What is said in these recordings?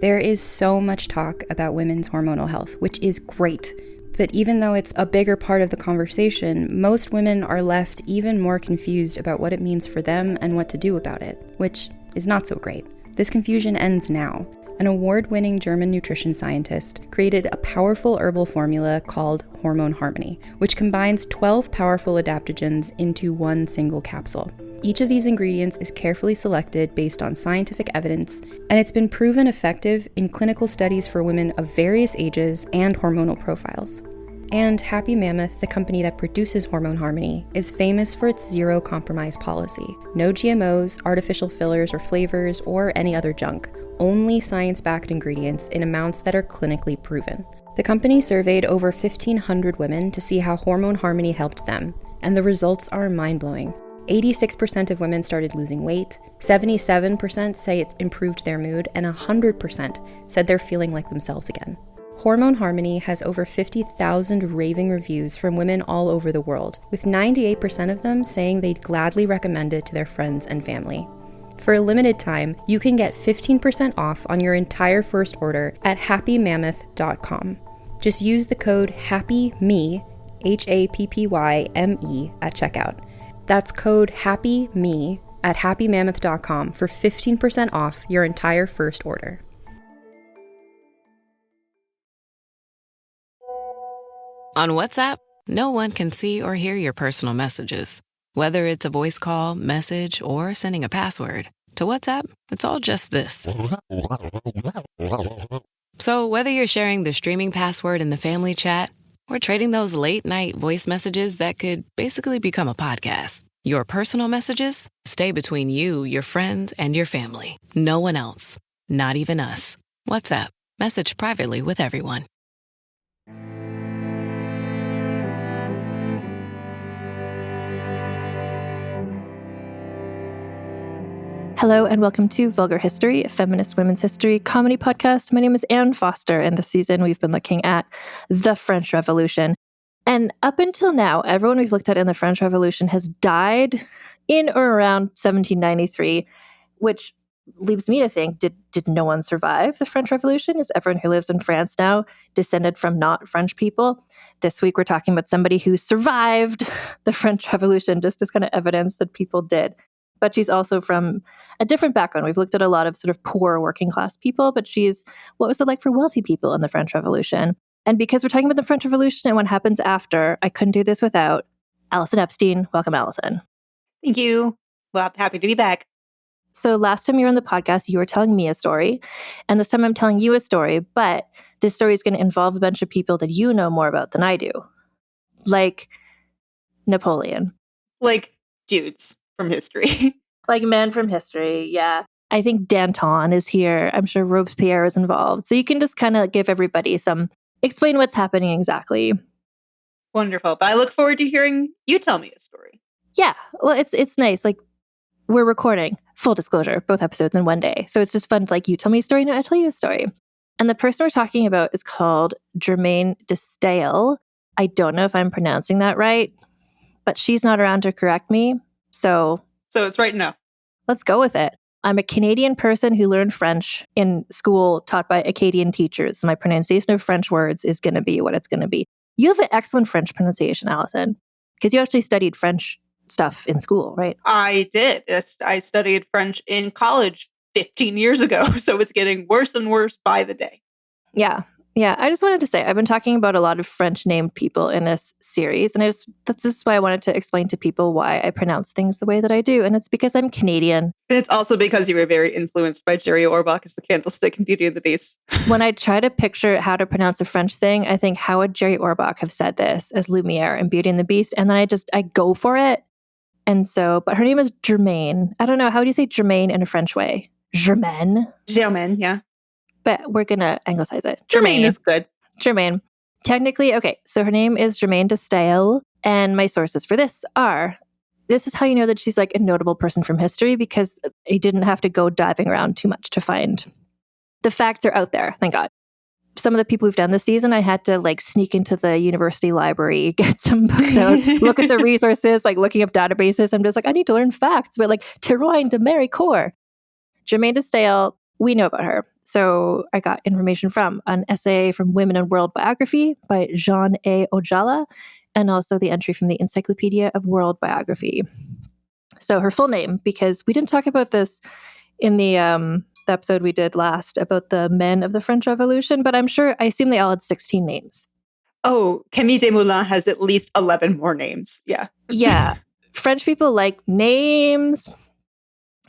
There is so much talk about women's hormonal health, which is great. But even though it's a bigger part of the conversation, most women are left even more confused about what it means for them and what to do about it, which is not so great. This confusion ends now. An award-winning German nutrition scientist created a powerful herbal formula called Hormone Harmony, which combines 12 powerful adaptogens into one single capsule. Each of these ingredients is carefully selected based on scientific evidence, and it's been proven effective in clinical studies for women of various ages and hormonal profiles. And Happy Mammoth, the company that produces Hormone Harmony, is famous for its zero-compromise policy. No GMOs, artificial fillers or flavors, or any other junk. Only science-backed ingredients in amounts that are clinically proven. The company surveyed over 1,500 women to see how Hormone Harmony helped them, and the results are mind-blowing. 86% of women started losing weight, 77% say it improved their mood, and 100% said they're feeling like themselves again. Hormone Harmony has over 50,000 raving reviews from women all over the world, with 98% of them saying they'd gladly recommend it to their friends and family. For a limited time, you can get 15% off on your entire first order at happymammoth.com. Just use the code HAPPYME, HAPPYME, at checkout. That's code HAPPYME at happymammoth.com for 15% off your entire first order. On WhatsApp, no one can see or hear your personal messages. Whether it's a voice call, message, or sending a password. To WhatsApp, it's all just this. So whether you're sharing the streaming password in the family chat or trading those late-night voice messages that could basically become a podcast, your personal messages stay between you, your friends, and your family. No one else. Not even us. WhatsApp. Message privately with everyone. Hello and welcome to Vulgar History, a feminist women's history comedy podcast. My name is Anne Foster, and this season we've been looking at the French Revolution. And up until now, everyone we've looked at in the French Revolution has died in or around 1793, which leaves me to think, did no one survive the French Revolution? Is everyone who lives in France now descended from not French people? This week we're talking about somebody who survived the French Revolution, just as kind of evidence that people did. But she's also from a different background. We've looked at a lot of sort of poor working class people, but what was it like for wealthy people in the French Revolution? And because we're talking about the French Revolution and what happens after, I couldn't do this without Allison Epstein. Welcome, Allison. Thank you. Well, I'm happy to be back. So last time you were on the podcast, you were telling me a story, and this time I'm telling you a story, but this story is going to involve a bunch of people that you know more about than I do. Like Napoleon. Like dudes from history. Like men from history, yeah. I think Danton is here. I'm sure Robespierre is involved. So you can just kind of give everybody explain what's happening exactly. Wonderful. But I look forward to hearing you tell me a story. Yeah. Well, it's nice. Like, we're recording, full disclosure, both episodes in one day. So it's just fun to, like, you tell me a story, now I tell you a story. And the person we're talking about is called Germaine de Staël. I don't know if I'm pronouncing that right, but she's not around to correct me. So it's right enough. Let's go with it. I'm a Canadian person who learned French in school taught by Acadian teachers. My pronunciation of French words is going to be what it's going to be. You have an excellent French pronunciation, Allison, because you actually studied French stuff in school, right? I did. I studied French in college 15 years ago, so it's getting worse and worse by the day. Yeah. I just wanted to say, I've been talking about a lot of French-named people in this series, and this is why I wanted to explain to people why I pronounce things the way that I do, and it's because I'm Canadian. And it's also because you were very influenced by Jerry Orbach as the Candlestick and Beauty and the Beast. When I try to picture how to pronounce a French thing, I think, how would Jerry Orbach have said this as Lumiere in Beauty and the Beast? And then I go for it. And so, but her name is Germaine. I don't know, how do you say Germaine in a French way? Germaine? Germaine, yeah. But we're going to anglicize it. Germaine is good. Germaine. Technically, okay, so her name is Germaine de Staël, and my sources for this is how you know that she's like a notable person from history, because I didn't have to go diving around too much to find. The facts are out there, thank God. Some of the people who've done this season, I had to like sneak into the university library, get some books out, look at the resources, like looking up databases. I'm just like, I need to learn facts about like Théroigne de Méricourt. Germaine de Staël, we know about her. So I got information from an essay from Women in World Biography by Jean A. Ojala, and also the entry from the Encyclopedia of World Biography. So her full name, because we didn't talk about this in the episode we did last about the men of the French Revolution, but I assume they all had 16 names. Oh, Camille Desmoulins has at least 11 more names. Yeah. Yeah. French people like names.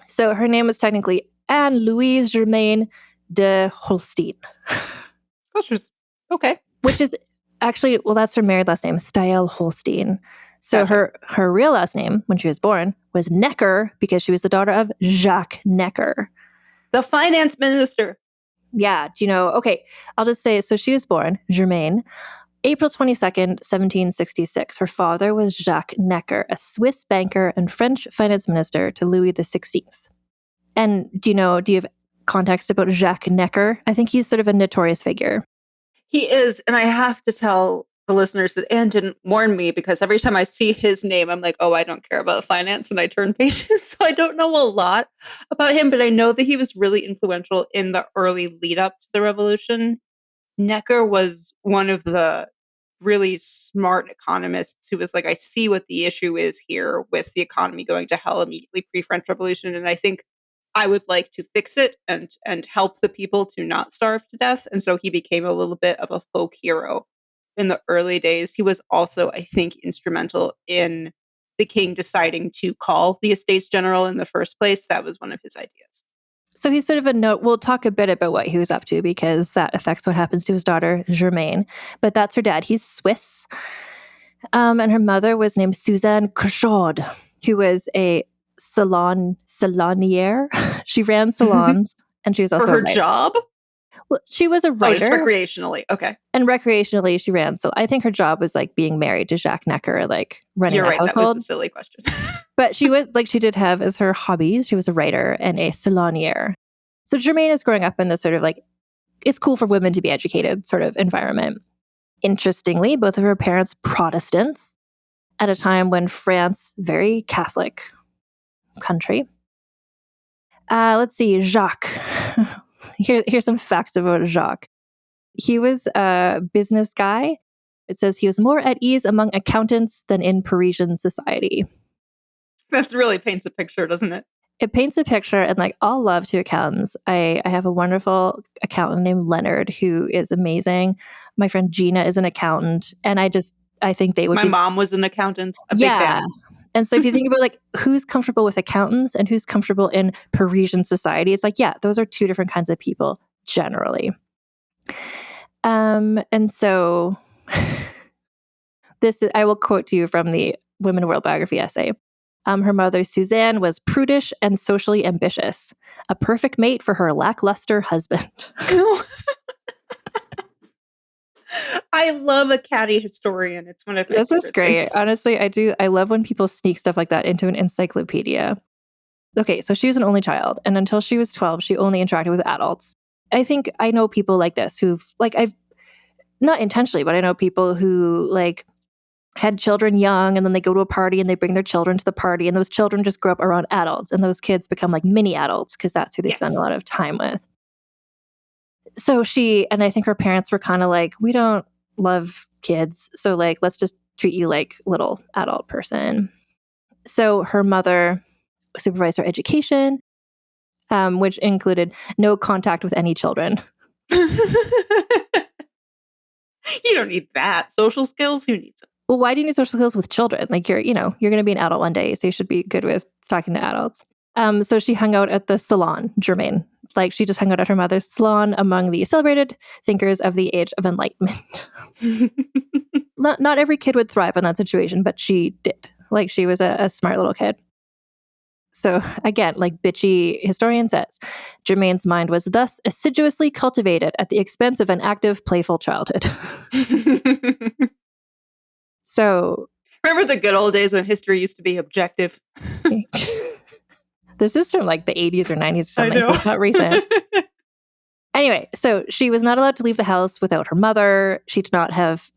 So her name was technically Anne-Louise Germaine de Holstein. Okay. Which is actually, well, that's her married last name, Staël Holstein. So Gotcha. her real last name, when she was born, was Necker because she was the daughter of Jacques Necker. The finance minister. Yeah, do you know? Okay, I'll just say, so she was born, Germaine, April 22nd, 1766. Her father was Jacques Necker, a Swiss banker and French finance minister to Louis XVI. And do you have context about Jacques Necker? I think he's sort of a notorious figure. He is, and I have to tell the listeners that Anne didn't warn me because every time I see his name, I'm like, oh, I don't care about finance, and I turn pages. So I don't know a lot about him, but I know that he was really influential in the early lead up to the revolution. Necker was one of the really smart economists who was like, I see what the issue is here with the economy going to hell immediately pre-French Revolution, and I think I would like to fix it and help the people to not starve to death. And so he became a little bit of a folk hero in the early days. He was also, I think, instrumental in the king deciding to call the Estates General in the first place. That was one of his ideas. So he's sort of a note. We'll talk a bit about what he was up to because that affects what happens to his daughter, Germaine. But that's her dad. He's Swiss. And her mother was named Suzanne Cruchot, who was a salonière. She ran salons, and she was also For her a writer. job? Well, she was a writer. Just recreationally. Okay. And recreationally, she ran. So I think her job was like being married to Jacques Necker, like running a household. That was a silly question. But she was like, she did have as her hobbies, she was a writer and a salonière. So Germaine is growing up in this sort of like, it's cool for women to be educated sort of environment. Interestingly, both of her parents Protestants at a time when France, very Catholic country. Let's see, Jacques. Here's some facts about Jacques. He was a business guy. It says he was more at ease among accountants than in Parisian society. That really paints a picture, doesn't it? It paints a picture, and like all love to accountants. I have a wonderful accountant named Leonard who is amazing. My friend Gina is an accountant, and I think they would. My mom was an accountant. Big fan. And so if you think about like who's comfortable with accountants and who's comfortable in Parisian society, it's like, yeah, those are two different kinds of people generally. And so I will quote to you from the Women in World Biography essay. Her mother, Suzanne, was prudish and socially ambitious, a perfect mate for her lackluster husband. I love a catty historian. It's one of my This is great. things. Honestly, I do. I love when people sneak stuff like that into an encyclopedia. Okay, so she was an only child, and until she was 12, she only interacted with adults. I think I know people like this who've, like, I've, not intentionally, but I know people who, like, had children young, and then they go to a party and they bring their children to the party, and those children just grow up around adults, and those kids become like mini adults because that's who they spend a lot of time with. So and I think her parents were kind of like, we don't love kids, so like, let's just treat you like little adult person. So her mother supervised her education, which included no contact with any children. You don't need that. Social skills? Who needs it? Well, why do you need social skills with children? Like you're going to be an adult one day, so you should be good with talking to adults. So she hung out at the salon, Germaine. Like she just hung out at her mother's salon among the celebrated thinkers of the Age of Enlightenment. Not every kid would thrive in that situation, but she did. Like she was a smart little kid. So again, like bitchy historian says, Germaine's mind was thus assiduously cultivated at the expense of an active, playful childhood. So remember the good old days when history used to be objective? This is from like the 80s or 90s or something, so it's not recent. Anyway, so she was not allowed to leave the house without her mother. She did not have,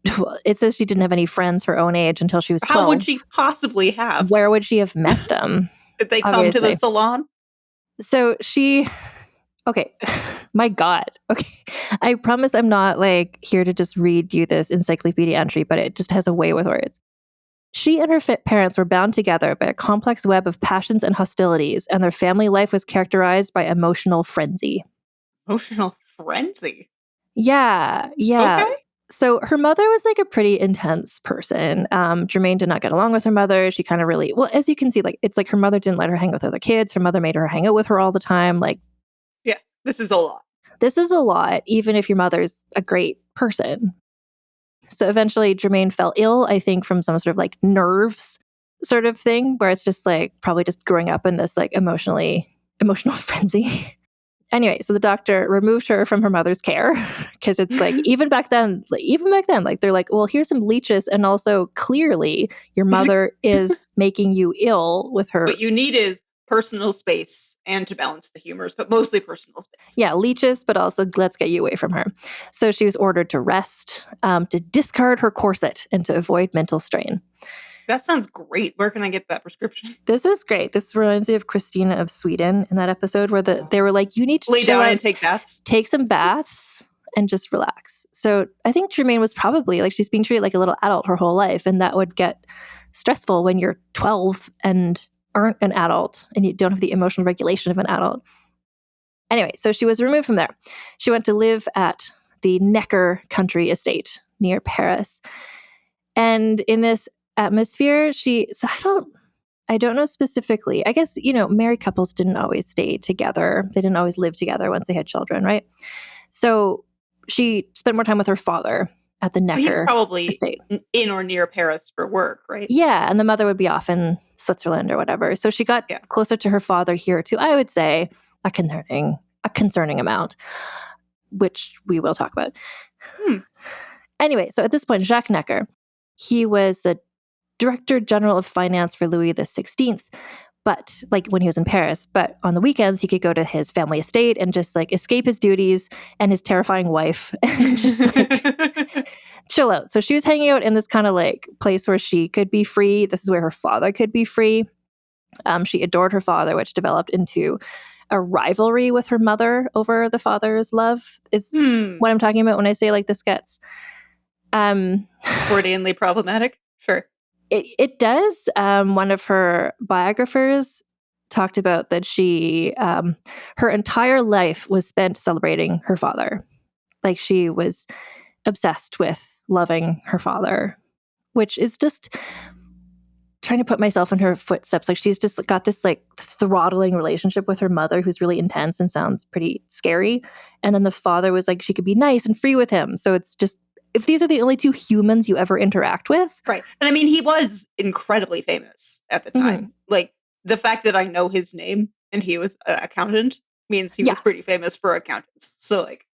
it says she didn't have any friends her own age until she was 12. How would she possibly have? Where would she have met them? Did they come to the salon? So Okay. My God. Okay. I promise I'm not like here to just read you this encyclopedia entry, but it just has a way with words. She and her fit parents were bound together by a complex web of passions and hostilities, and their family life was characterized by emotional frenzy. Emotional frenzy. Yeah. Yeah. Okay. So her mother was like a pretty intense person. Germaine did not get along with her mother. She kind of really, well, as you can see, like it's like her mother didn't let her hang with other kids. Her mother made her hang out with her all the time. Like, Yeah, this is a lot. this is a lot, even if your mother's a great person. So eventually Germaine fell ill, I think, from some sort of like nerves sort of thing, where it's just like probably just growing up in this like emotional frenzy. Anyway, so the doctor removed her from her mother's care because it's like even back then, like they're like, well, here's some leeches, and also clearly your mother is making you ill with her. What you need is personal space and to balance the humors, but mostly personal space. Yeah, leeches, but also let's get you away from her. So she was ordered to rest, to discard her corset, and to avoid mental strain. That sounds great. Where can I get that prescription? This is great. This reminds me of Christina of Sweden in that episode where they were like, you need to Lay chill down out, and take baths. take some baths, and just relax. So I think Germaine was probably like, she's being treated like a little adult her whole life, and that would get stressful when you're 12 and aren't an adult and you don't have the emotional regulation of an adult. Anyway, so she was removed from there. She went to live at the Necker country estate near Paris. And in this atmosphere, I don't know specifically. I guess, married couples didn't always stay together. They didn't always live together once they had children, right? So she spent more time with her father at the Necker He's probably estate. in or near Paris for work, right? Yeah, and the mother would be off in Switzerland or whatever. So she got closer to her father here too, I would say, a concerning amount, which we will talk about. Anyway, so at this point, Jacques Necker, he was the Director General of Finance for Louis XVI, but like when he was in Paris, but on the weekends he could go to his family estate and just like escape his duties and his terrifying wife and just like chill out. So she was hanging out in this kind of like place where she could be free. This is where her father could be free. She adored her father, which developed into a rivalry with her mother over the father's love is what I'm talking about when I say like this gets Freudianly problematic. Sure. It does. One of her biographers talked about that she, her entire life was spent celebrating her father. Like she was obsessed with loving her father, which is just trying to put myself in her footsteps. Like she's just got this like throttling relationship with her mother who's really intense and sounds pretty scary. And then the father was like, she could be nice and free with him. So it's just, if these are the only two humans you ever interact with. Right. And I mean, he was incredibly famous at the time. Mm-hmm. Like the fact that I know his name and he was an accountant means he was pretty famous for accountants. So like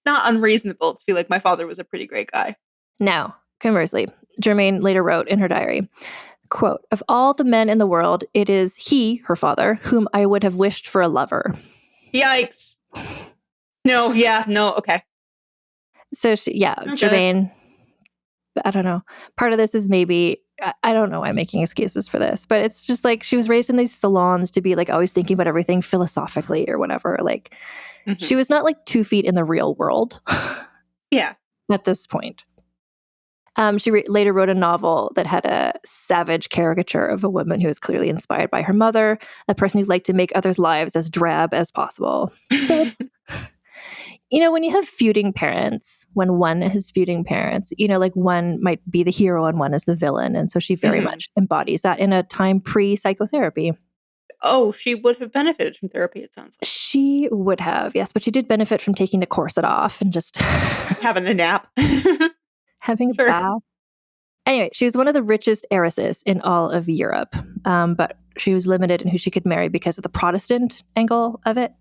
not unreasonable to feel like my father was a pretty great guy. Now, conversely, Germaine later wrote in her diary, quote, "Of all the men in the world, it is he, her father, whom I would have wished for a lover." Yikes. No, okay. So, Germaine, I don't know. Part of this is maybe, I don't know why I'm making excuses for this, but it's just like she was raised in these salons to be like always thinking about everything philosophically or whatever. Like she was not like 2 feet in the real world. Yeah. At this point. She later wrote a novel that had a savage caricature of a woman who was clearly inspired by her mother, a person who liked to make others' lives as drab as possible. So it's, when you have feuding parents, when one has feuding parents, like one might be the hero and one is the villain. And so she very much embodies that in a time pre-psychotherapy. Oh, she would have benefited from therapy, it sounds like. She would have, yes, but she did benefit from taking the corset off and just having a nap. Having a bath. Anyway, she was one of the richest heiresses in all of Europe, but she was limited in who she could marry because of the Protestant angle of it.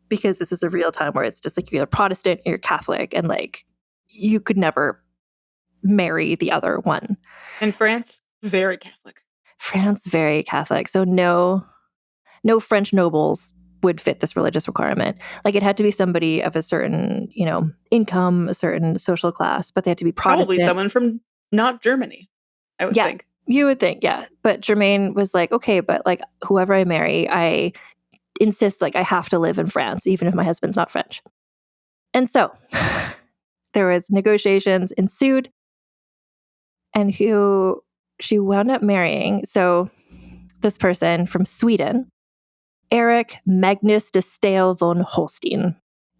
Because this is a real time where it's just like you're either Protestant or you're Catholic, and like you could never marry the other one. And France, very Catholic. France, very Catholic. So no French nobles would fit this religious requirement. Like it had to be somebody of a certain, income, a certain social class, but they had to be Protestant. Probably someone from not Germany, I would think. You would think, yeah. But Germaine was like, okay, but like whoever I marry, insists, like, I have to live in France, even if my husband's not French. And so there was negotiations ensued, and who she wound up marrying. So this person from Sweden, Eric Magnus de Staël von Holstein.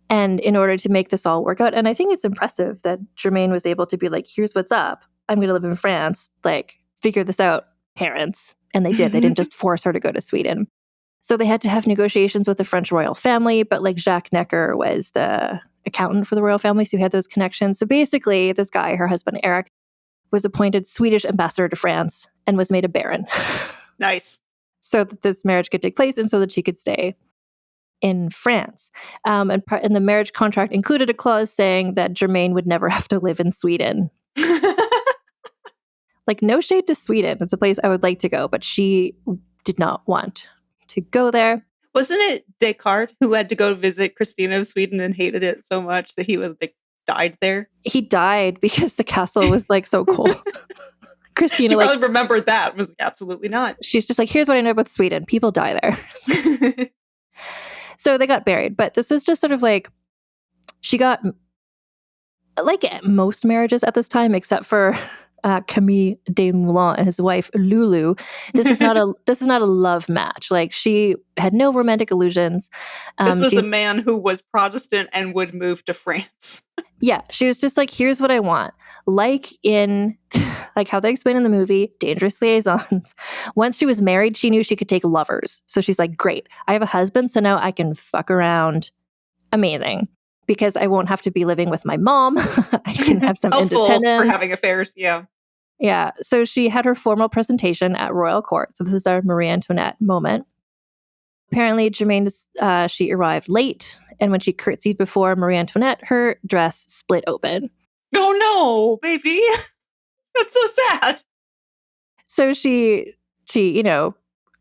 And in order to make this all work out, and I think it's impressive that Germaine was able to be like, here's what's up. I'm going to live in France. Like, figure this out, parents. And they did. They didn't just force her to go to Sweden. So they had to have negotiations with the French royal family, but like Jacques Necker was the accountant for the royal family, so he had those connections. So basically, this guy, her husband, Eric, was appointed Swedish ambassador to France and was made a baron. Nice. So that this marriage could take place and so that she could stay in France. And the marriage contract included a clause saying that Germaine would never have to live in Sweden. Like, no shade to Sweden. It's a place I would like to go, but she did not want to go there. Wasn't it Descartes who had to go visit Christina of Sweden and hated it so much that he was like died there? He died because the castle was like so cold. Christina, she like, probably remembered that. Was like, absolutely not. She's just like, here's what I know about Sweden. People die there. So they got married, but this was just sort of like, she got, like most marriages at this time, except for Camille Desmoulins and his wife Lulu. This is not a love match. Like, she had no romantic illusions. This was a man who was Protestant and would move to France. Yeah, she was just like, here's what I want. Like in, like how they explain in the movie, Dangerous Liaisons. Once she was married, she knew she could take lovers. So she's like, great, I have a husband, so now I can fuck around. Amazing. Because I won't have to be living with my mom. I can have some independence. For having affairs, yeah. Yeah. So she had her formal presentation at royal court. So this is our Marie Antoinette moment. Apparently, Germaine, she arrived late, and when she curtsied before Marie Antoinette, her dress split open. Oh no, baby. That's so sad. So she,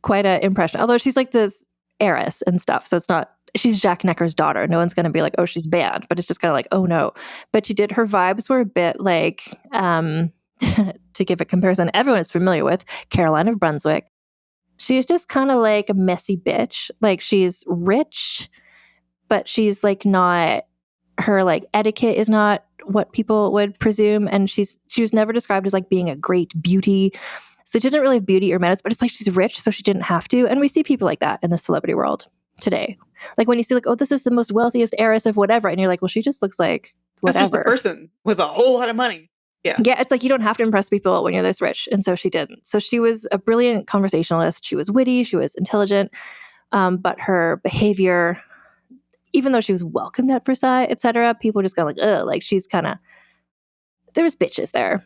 quite an impression. Although she's like this heiress and stuff. So it's not, she's Jacques Necker's daughter. No one's going to be like, oh, she's bad. But it's just kind of like, oh no. But she did, her vibes were a bit like, to give a comparison everyone is familiar with, Caroline of Brunswick. She's just kind of like a messy bitch. Like, she's rich, but she's like not, her like etiquette is not what people would presume. And she was never described as like being a great beauty. So she didn't really have beauty or manners, but it's like she's rich, so she didn't have to. And we see people like that in the celebrity world today. Like, when you see like, oh, this is the most wealthiest heiress of whatever. And you're like, well, she just looks like whatever. That's just a person with a whole lot of money. Yeah. Yeah, it's like you don't have to impress people when you're this rich. And so she didn't. So she was a brilliant conversationalist. She was witty. She was intelligent. But her behavior, even though she was welcomed at Versailles, etc., people just go like, ugh, like she's kind of, there was bitches there,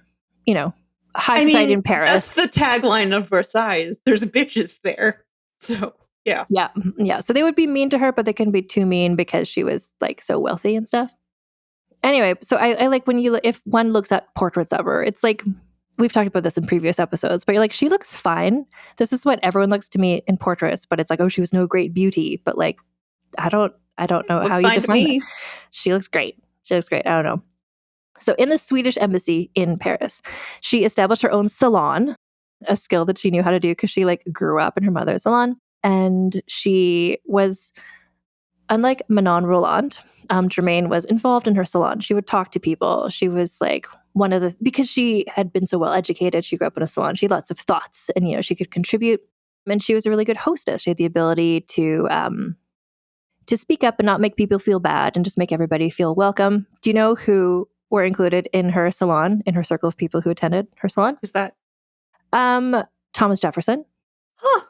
high society in Paris. That's the tagline of Versailles. There's bitches there. So, yeah. Yeah. Yeah. So they would be mean to her, but they couldn't be too mean because she was like so wealthy and stuff. Anyway, so I like when if one looks at portraits of her, it's like, we've talked about this in previous episodes, but you're like, she looks fine. This is what everyone looks to me in portraits, but it's like, oh, she was no great beauty. But like, I don't know how you define it. She looks great. She looks great. I don't know. So in the Swedish embassy in Paris, she established her own salon, a skill that she knew how to do because she like grew up in her mother's salon. And she was, unlike Manon Roland, Germaine was involved in her salon. She would talk to people. She was like because she had been so well educated, she grew up in a salon. She had lots of thoughts and, she could contribute. And she was a really good hostess. She had the ability to speak up and not make people feel bad and just make everybody feel welcome. Do you know who were included in her salon, in her circle of people who attended her salon? Who's that? Thomas Jefferson. Huh.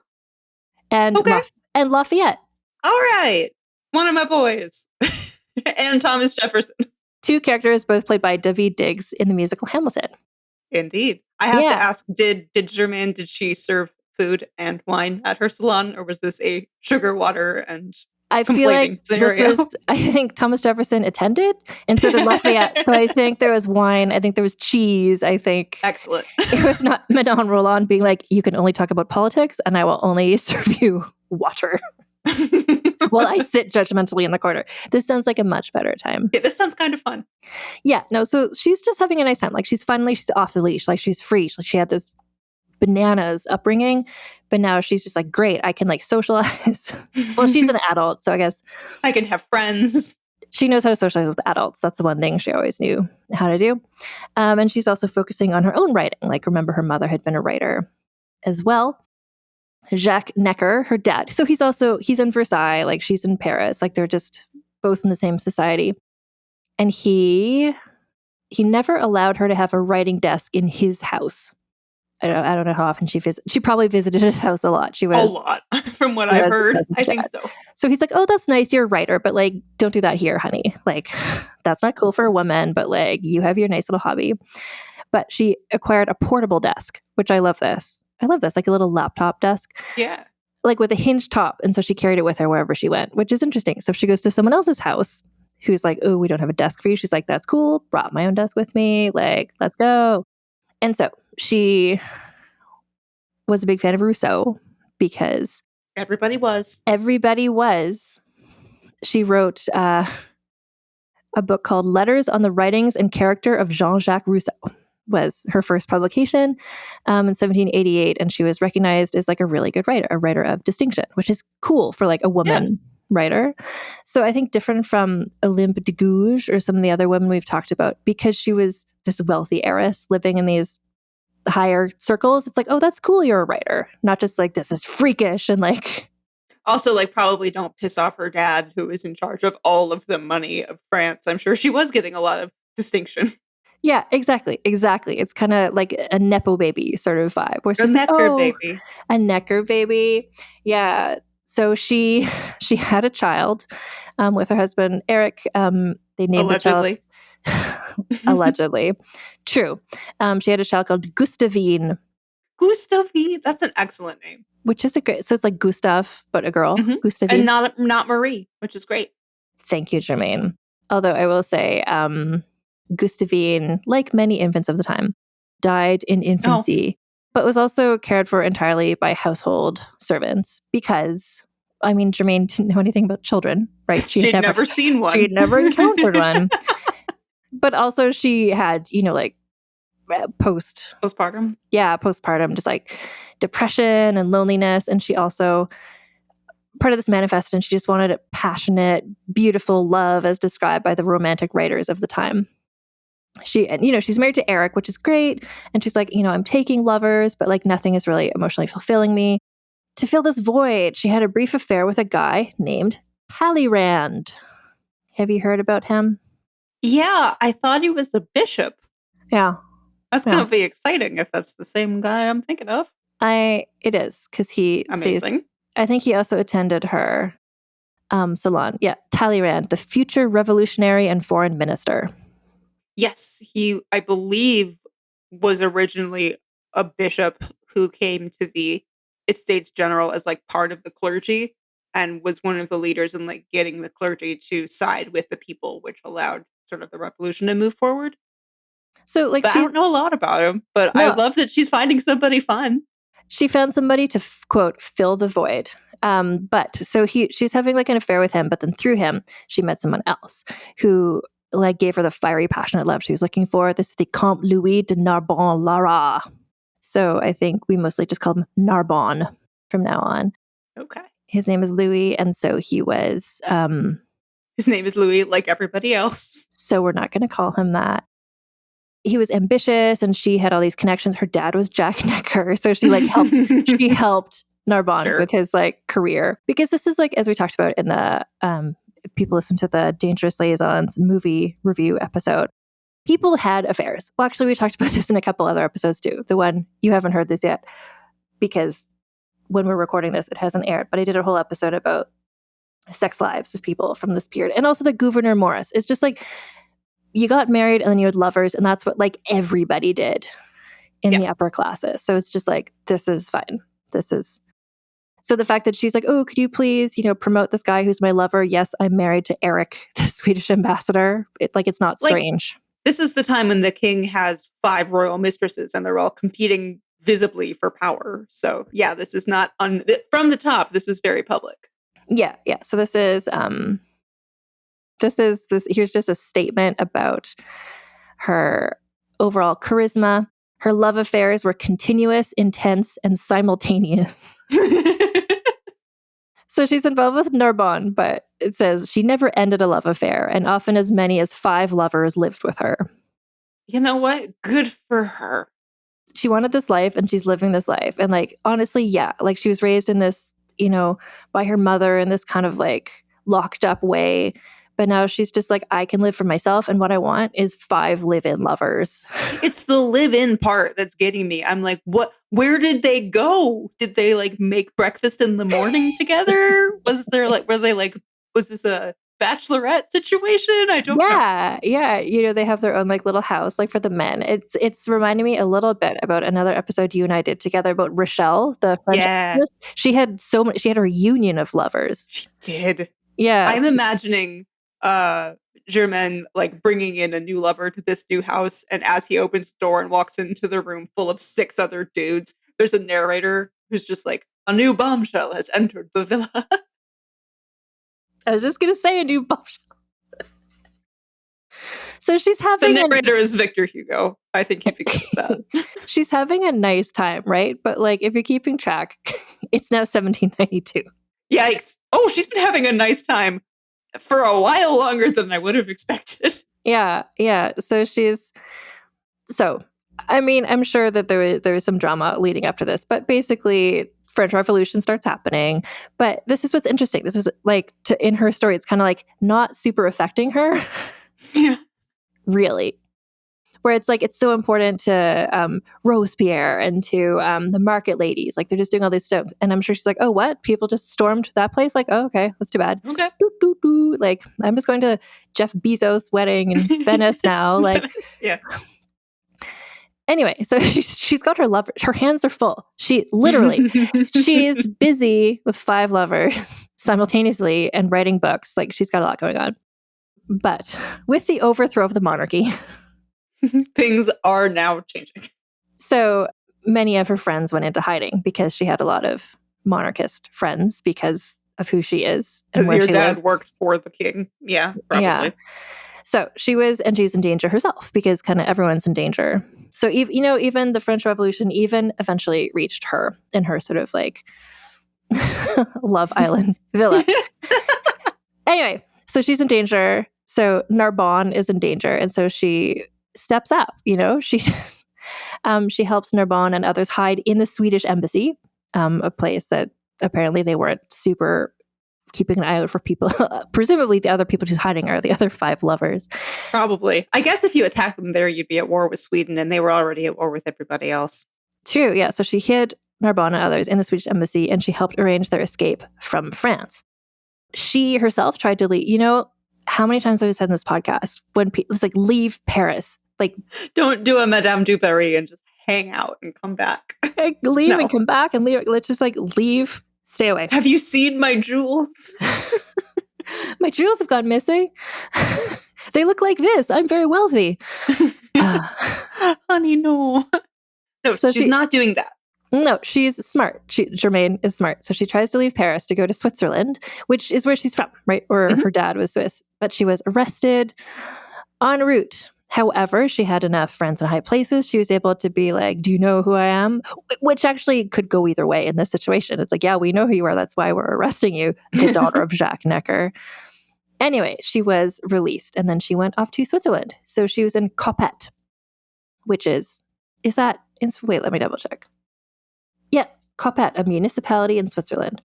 And, okay. And Lafayette. All right. One of my boys. And Thomas Jefferson. Two characters, both played by Daveed Diggs in the musical Hamilton. Indeed. I have to ask, did Germaine, did she serve food and wine at her salon, or was this a sugar, water, and I feel like scenario? I think Thomas Jefferson attended, and so did Lafayette. So I think there was wine. I think there was cheese. I think. Excellent. It was not Manon Roland being like, you can only talk about politics, and I will only serve you water. While I sit judgmentally in the corner. This sounds like a much better time. Yeah, this sounds kind of fun. Yeah, no, so she's just having a nice time. Like, she's off the leash. Like, she's free. Like, she had this bananas upbringing, but now she's just like, great, I can like socialize. Well, she's an adult, so I guess I can have friends. she knows how to socialize with adults. That's the one thing she always knew how to do. And she's also focusing on her own writing. Like, remember, her mother had been a writer as well. Jacques Necker, her dad. So he's in Versailles, like she's in Paris. Like they're just both in the same society. And he never allowed her to have a writing desk in his house. I don't know how often she visited. She probably visited his house a lot. She was a lot, from what I've heard. I think so. So he's like, oh, that's nice. You're a writer, but like, don't do that here, honey. Like, that's not cool for a woman, but like, you have your nice little hobby. But she acquired a portable desk, which I love this. Like a little laptop desk. Yeah. Like with a hinged top. And so she carried it with her wherever she went, which is interesting. So if she goes to someone else's house who's like, oh, we don't have a desk for you. She's like, that's cool. Brought my own desk with me. Like, let's go. And so she was a big fan of Rousseau because everybody was. She wrote a book called Letters on the Writings and Character of Jean-Jacques Rousseau. Was her first publication in 1788, and she was recognized as like a really good writer, a writer of distinction, which is cool for like a woman writer. So I think different from Olympe de Gouges or some of the other women we've talked about, because she was this wealthy heiress living in these higher circles. It's like, oh, that's cool, you're a writer, not just like this is freakish and like. Also, like, probably don't piss off her dad, who is in charge of all of the money of France. I'm sure she was getting a lot of distinction. Yeah, exactly. It's kind of like a Nepo baby sort of vibe. Where she's like, baby. A Necker baby. Yeah. So she had a child with her husband, Eric. They named allegedly. the child. Allegedly. True. She had a child called Gustavine. Gustavine. That's an excellent name. Which is a great, so it's like Gustav, but a girl. Mm-hmm. Gustavine. And not Marie, which is great. Thank you, Germaine. Although I will say, Gustavine, like many infants of the time, died in infancy, but was also cared for entirely by household servants because, I mean, Germaine didn't know anything about children, right? She'd never seen one. She had never encountered one. But also she had, like postpartum. Yeah, postpartum, just like depression and loneliness. And she also, part of this manifested, and she just wanted a passionate, beautiful love as described by the romantic writers of the time. She's married to Eric, which is great. And she's like, I'm taking lovers, but like nothing is really emotionally fulfilling me. To fill this void, she had a brief affair with a guy named Talleyrand. Have you heard about him? Yeah, I thought he was a bishop. Yeah. That's going to be exciting if that's the same guy I'm thinking of. It is, because he amazing. I think he also attended her salon. Yeah, Talleyrand, the future revolutionary and foreign minister. Yes, he, I believe, was originally a bishop who came to the Estates General as like part of the clergy and was one of the leaders in like getting the clergy to side with the people, which allowed sort of the revolution to move forward. So like, I don't know a lot about him, but I love that she's finding somebody fun. She found somebody to quote fill the void. But so she's having like an affair with him, but then through him, she met someone else who like gave her the fiery, passionate love she was looking for. This is the Comte Louis de Narbonne-Lara. So I think we mostly just call him Narbonne from now on. Okay. His name is Louis, and so he was... his name is Louis, like everybody else. So we're not going to call him that. He was ambitious, and she had all these connections. Her dad was Jack Necker, so she like helped. She helped Narbonne with his like career, because this is like, as we talked about in the if people listen to the Dangerous Liaisons movie review episode, people had affairs. Well, actually, we talked about this in a couple other episodes too. The one you haven't heard this yet, because when we're recording this, it hasn't aired. But I did a whole episode about sex lives of people from this period, and also the Gouverneur Morris. It's just like, you got married and then you had lovers, and that's what like everybody did in the upper classes. So it's just like, this is fine. So the fact that she's like, oh, could you please, promote this guy who's my lover? Yes, I'm married to Eric, the Swedish ambassador. It's not strange. Like, this is the time when the king has 5 royal mistresses and they're all competing visibly for power. So yeah, this is not from the top. This is very public. Yeah. So this is here's just a statement about her overall charisma, Her love affairs were continuous, intense, and simultaneous. So she's involved with Narbonne, but it says she never ended a love affair, and often as many as 5 lovers lived with her. You know what? Good for her. She wanted this life, and she's living this life. And like, honestly, yeah, like she was raised in this, by her mother in this kind of like locked up way. But now she's just like, I can live for myself, and what I want is 5 live-in lovers. It's the live-in part that's getting me. I'm like, what? Where did they go? Did they like make breakfast in the morning together? Was this a bachelorette situation? I don't know. Yeah. They have their own like little house, like for the men. It's reminding me a little bit about another episode you and I did together about Rochelle, the French actress. She had she had a reunion of lovers. She did. Yeah. I'm imagining Germaine like bringing in a new lover to this new house, and as he opens the door and walks into the room full of 6 other dudes, there's a narrator who's just like, a new bombshell has entered the villa. I was just gonna say a new bombshell. So she's having the narrator is Victor Hugo. I think he'd be good with that. She's having a nice time, right? But like, if you're keeping track, it's now 1792. Yikes! Oh, she's been having a nice time for a while longer than I would have expected. Yeah. So, I mean, I'm sure that there was some drama leading up to this, but basically, French Revolution starts happening. But this is what's interesting. This is like, in her story, it's kind of like not super affecting her. Yeah. Really. Where it's like, it's so important to Robespierre and to the market ladies. Like, they're just doing all this stuff. And I'm sure she's like, oh, what? People just stormed that place? Like, oh, okay, that's too bad. Okay. Doo, doo, doo. Like, I'm just going to Jeff Bezos' wedding in Venice now. Like, yeah. Anyway, so she's got her lovers. Her hands are full. She's busy with 5 lovers simultaneously and writing books. Like, she's got a lot going on. But with the overthrow of the monarchy, things are now changing. So many of her friends went into hiding because she had a lot of monarchist friends because of who she is and where your she dad lived. Worked for the king. Yeah, probably. Yeah. So she was in danger herself because kind of everyone's in danger. So even the French Revolution even eventually reached her in her sort of like Love Island villa. Anyway, so she's in danger. So Narbonne is in danger, and so she steps up. She helps Narbonne and others hide in the Swedish embassy, a place that apparently they weren't super keeping an eye out for people. Presumably the other people she's hiding are the other 5 lovers. Probably. I guess if you attack them there, you'd be at war with Sweden, and they were already at war with everybody else. True, yeah. So she hid Narbonne and others in the Swedish embassy, and she helped arrange their escape from France. She herself tried to leave. How many times have I said in this podcast, when it's like, leave Paris. Like, don't do a Madame du Barry and just hang out and come back. Leave and come back and leave. Let's just like leave, stay away. Have you seen my jewels? My jewels have gone missing. They look like this. I'm very wealthy. Honey, no. No, so she's not doing that. No, she's smart. Germaine is smart. So she tries to leave Paris to go to Switzerland, which is where she's from, right? Or her dad was Swiss. But she was arrested en route. However, she had enough friends in high places. She was able to be like, do you know who I am? Which actually could go either way in this situation. It's like, yeah, we know who you are. That's why we're arresting you, the daughter of Jacques Necker. Anyway, she was released, and then she went off to Switzerland. So she was in Coppet, which is that, wait, let me double check. Yeah, Coppet, a municipality in Switzerland.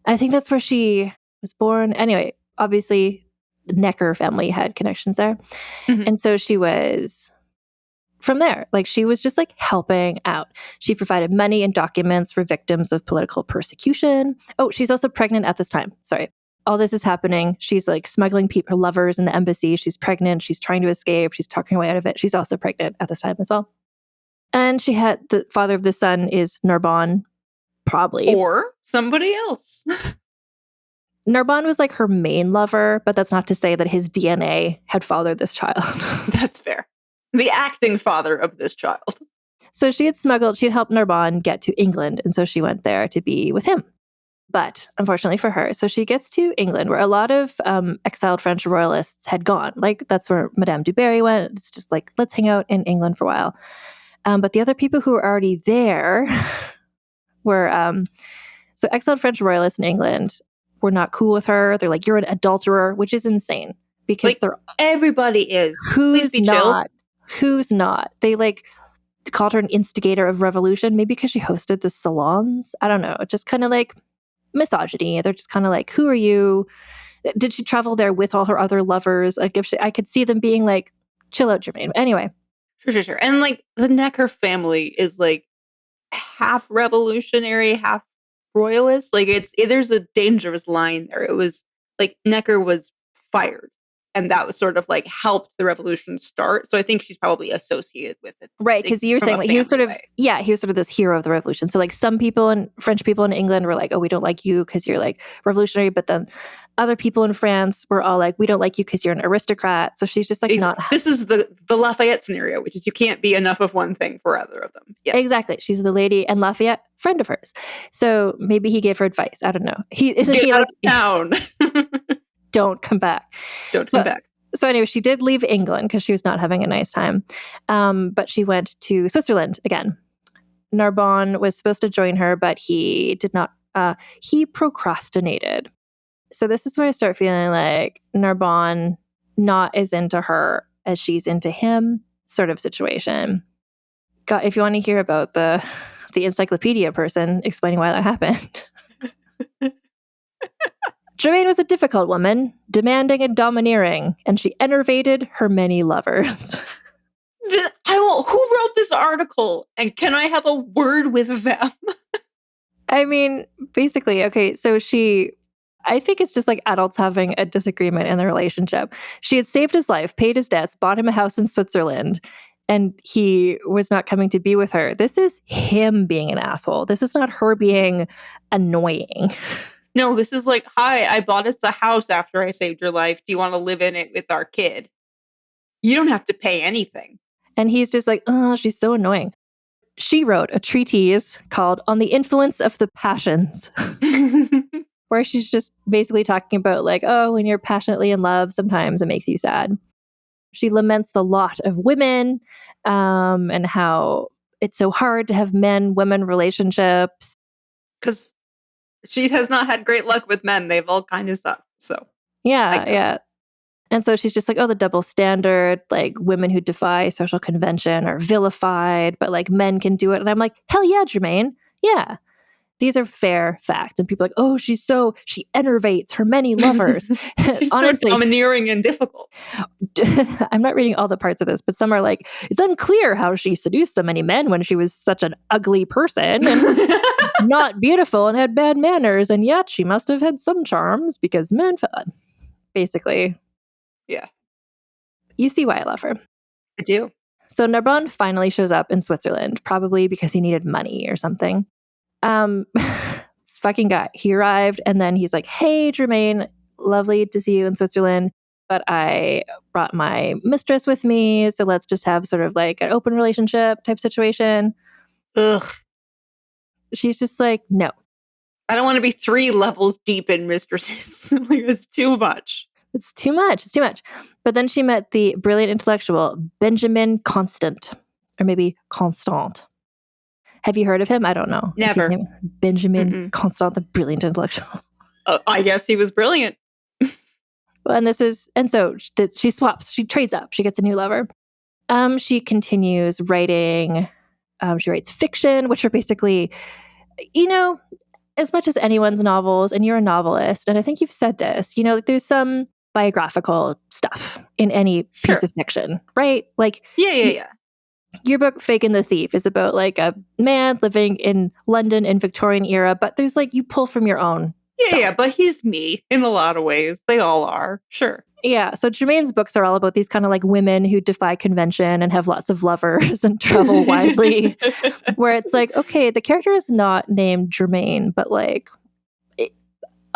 I think that's where she was born. Anyway, obviously, the Necker family had connections there. Mm-hmm. And so she was from there. Like, she was just like helping out. She provided money and documents for victims of political persecution. Oh, she's also pregnant at this time. Sorry. All this is happening. She's like smuggling her lovers in the embassy. She's pregnant. She's trying to escape. She's talking her way out of it. She's also pregnant at this time as well. And she had the father of the son is Narbonne, probably. Or somebody else. Narbonne was like her main lover, but that's not to say that his DNA had fathered this child. That's fair. The acting father of this child. So she had helped Narbonne get to England, and so she went there to be with him. But unfortunately for her, so she gets to England, where a lot of exiled French royalists had gone. Like, that's where Madame du Barry went. It's just like, let's hang out in England for a while. But the other people who were already there were, so exiled French royalists in England were not cool with her. They're like, you're an adulterer, which is insane because Like, everybody is. Please who's be chill. who's not? They like called her an instigator of revolution, maybe because she hosted the salons. I don't know. Just kind of like misogyny. They're just kind of like, who are you? Did she travel there with all her other lovers? Like, if I could see them being like, chill out, Germaine. Anyway. Sure. And like the Necker family is like half revolutionary, half royalist. Like there's a dangerous line there. It was like Necker was fired, and that was sort of like helped the revolution start. So I think she's probably associated with it. Right, because you were saying like he was sort of he was sort of this hero of the revolution. So like some people and French people in England were like, oh, we don't like you because you're like revolutionary, but then other people in France were all like, we don't like you because you're an aristocrat. So she's just like This is the Lafayette scenario, which is you can't be enough of one thing for other of them. Yeah, exactly. She's the lady, and Lafayette, friend of hers. So maybe he gave her advice. I don't know. Get out of town. Don't come back. Don't come back. So anyway, she did leave England because she was not having a nice time. But she went to Switzerland again. Narbonne was supposed to join her, but he did not. He procrastinated. So this is where I start feeling like Narbonne not as into her as she's into him sort of situation. God, if you want to hear about the encyclopedia person explaining why that happened. Germaine was a difficult woman, demanding and domineering, and she enervated her many lovers. Who wrote this article? And can I have a word with them? I mean, basically, okay, so I think it's just like adults having a disagreement in their relationship. She had saved his life, paid his debts, bought him a house in Switzerland, and he was not coming to be with her. This is him being an asshole. This is not her being annoying. No, this is like, hi, I bought us a house after I saved your life. Do you want to live in it with our kid? You don't have to pay anything. And he's just like, oh, she's so annoying. She wrote a treatise called On the Influence of the Passions, where she's just basically talking about like, oh, when you're passionately in love, sometimes it makes you sad. She laments the lot of women and how it's so hard to have men-women relationships. Because she has not had great luck with men. They've all kind of sucked. So yeah. And so she's just like, oh, the double standard, like women who defy social convention are vilified, but like men can do it. And I'm like, hell yeah, Germaine. Yeah. These are fair facts. And people are like, oh, she enervates her many lovers. She's honestly, so domineering and difficult. I'm not reading all the parts of this, but some are like, it's unclear how she seduced so many men when she was such an ugly person and not beautiful and had bad manners. And yet she must have had some charms because men basically. Yeah. You see why I love her. I do. So Narbonne finally shows up in Switzerland, probably because he needed money or something. This fucking guy. He arrived and then he's like, hey, Germaine, lovely to see you in Switzerland, but I brought my mistress with me, so let's just have sort of like an open relationship type situation. Ugh. She's just like, no. I don't want to be 3 levels deep in mistresses. It's too much. It's too much. But then she met the brilliant intellectual Benjamin Constant, or maybe Constant. Have you heard of him? I don't know. Never. Benjamin Constant, the brilliant intellectual. I guess he was brilliant. Well, and so she swaps. She trades up. She gets a new lover. She continues writing. She writes fiction, which are basically, as much as anyone's novels, and you're a novelist, and I think you've said this, there's some biographical stuff in any piece of fiction, right? Like, yeah. Your book, Fake and the Thief, is about like a man living in London in Victorian era, but there's like, you pull from your own. Yeah, but he's me in a lot of ways. They all are. Sure. Yeah. So Germaine's books are all about these kind of like women who defy convention and have lots of lovers and travel widely, where it's like, okay, the character is not named Germaine, but like,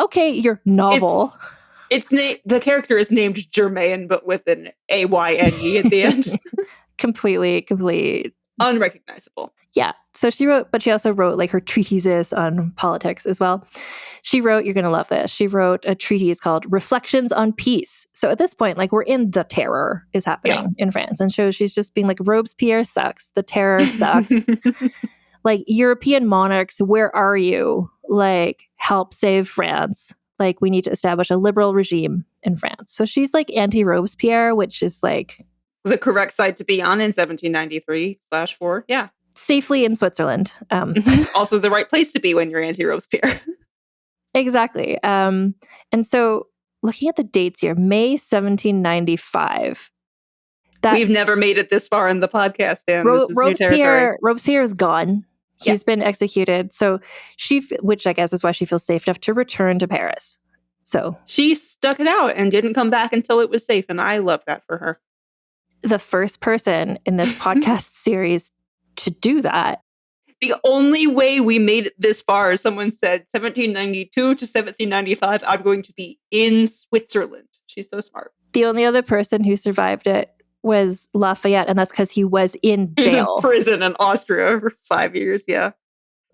okay, your novel. The character is named Germaine, but with an AYNE at the end. Completely Unrecognizable. Yeah. So she wrote, but she also wrote like her treatises on politics as well. She wrote, you're going to love this. She wrote a treatise called Reflections on Peace. So at this point, like we're in the terror is happening in France. And so she's just being like, Robespierre sucks. The terror sucks. Like European monarchs, where are you? Like help save France. Like we need to establish a liberal regime in France. So she's like anti-Robespierre, which is like the correct side to be on in 1793/4. Yeah. Safely in Switzerland. Also the right place to be when you're anti-Robespierre. Exactly. And so looking at the dates here, May 1795. We've never made it this far in the podcast, Dan. This is new territory. Robespierre is gone. He's been executed. So which I guess is why she feels safe enough to return to Paris. So she stuck it out and didn't come back until it was safe. And I love that for her. The first person in this podcast series to do that. The only way we made it this far is someone said 1792 to 1795, I'm going to be in Switzerland. She's so smart. The only other person who survived it was Lafayette, and that's because he was in jail. He was in prison in Austria for 5 years, yeah.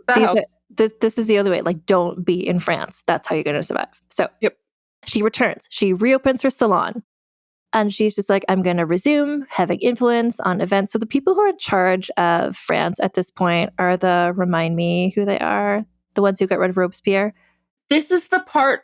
That helps. This is the other way. Like, don't be in France. That's how you're going to survive. So she returns. She reopens her salon. And she's just like, I'm going to resume having influence on events. So the people who are in charge of France at this point are remind me who they are, the ones who got rid of Robespierre. This is the part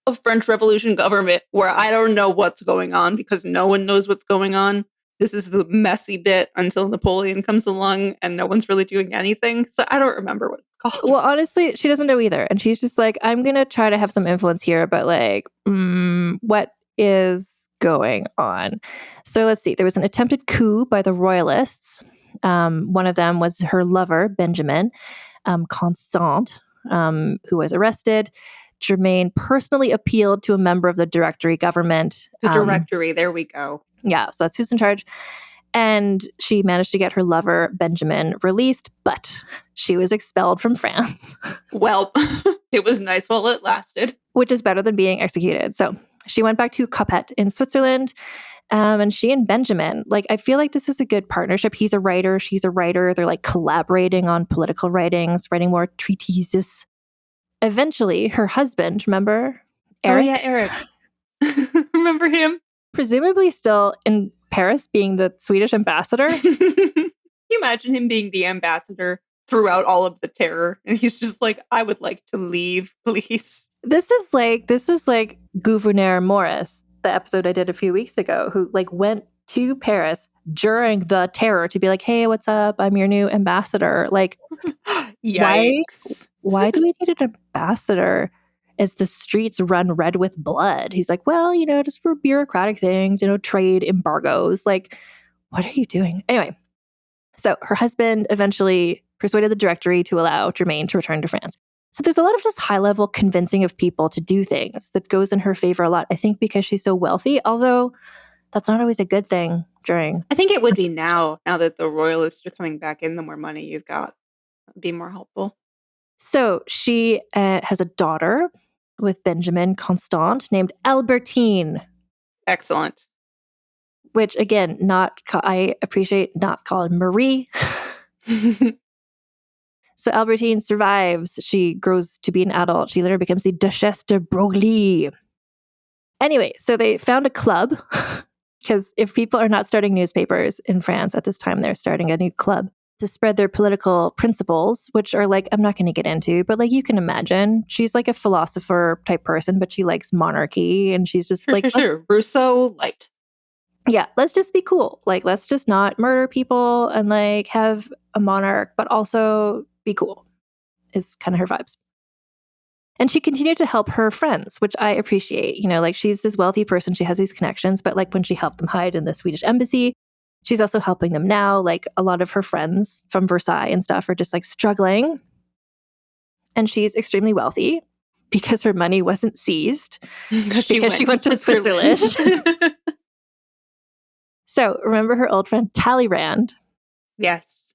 of French Revolution government where I don't know what's going on because no one knows what's going on. This is the messy bit until Napoleon comes along and no one's really doing anything. So I don't remember what it's called. Well, honestly, she doesn't know either. And she's just like, I'm going to try to have some influence here, but like, what is going on? So let's see. There was an attempted coup by the royalists. One of them was her lover, Benjamin Constant, who was arrested. Germaine personally appealed to a member of the Directory government. The Directory, there we go. Yeah, so that's who's in charge. And she managed to get her lover, Benjamin, released, but she was expelled from France. Well, it was nice while it lasted. Which is better than being executed. So she went back to Capet in Switzerland, and she and Benjamin, like, I feel like this is a good partnership. He's a writer, she's a writer. They're like collaborating on political writings, writing more treatises. Eventually, her husband, remember? Eric? Oh, yeah, Eric. Remember him? Presumably still in Paris being the Swedish ambassador. Can you imagine him being the ambassador throughout all of the terror? And he's just like, I would like to leave, please. This is like Gouverneur Morris, the episode I did a few weeks ago, who like went to Paris during the terror to be like, hey, what's up? I'm your new ambassador. Like, yikes. Why do we need an ambassador as the streets run red with blood? He's like, well, just for bureaucratic things, trade embargoes. Like, what are you doing? Anyway, so her husband eventually persuaded the Directory to allow Germaine to return to France. So there's a lot of just high-level convincing of people to do things that goes in her favor a lot, I think, because she's so wealthy, although that's not always a good thing during... I think it would be now that the royalists are coming back in, the more money you've got. It'd be more helpful. So she has a daughter with Benjamin Constant named Albertine. Excellent. Which, again, I appreciate not called Marie. So Albertine survives. She grows to be an adult. She later becomes the Duchesse de Broglie. Anyway, so they found a club because if people are not starting newspapers in France at this time, they're starting a new club to spread their political principles, which are like, I'm not going to get into, but like you can imagine, she's like a philosopher type person, but she likes monarchy and she's just sure. Rousseau light. Yeah, let's just be cool. Like, let's just not murder people and like have a monarch, but also be cool is kind of her vibes. And she continued to help her friends, which I appreciate. Like she's this wealthy person. She has these connections, but like when she helped them hide in the Swedish embassy, she's also helping them now. Like a lot of her friends from Versailles and stuff are just like struggling. And she's extremely wealthy because her money wasn't seized because she went to Switzerland. So remember her old friend Talleyrand? Yes.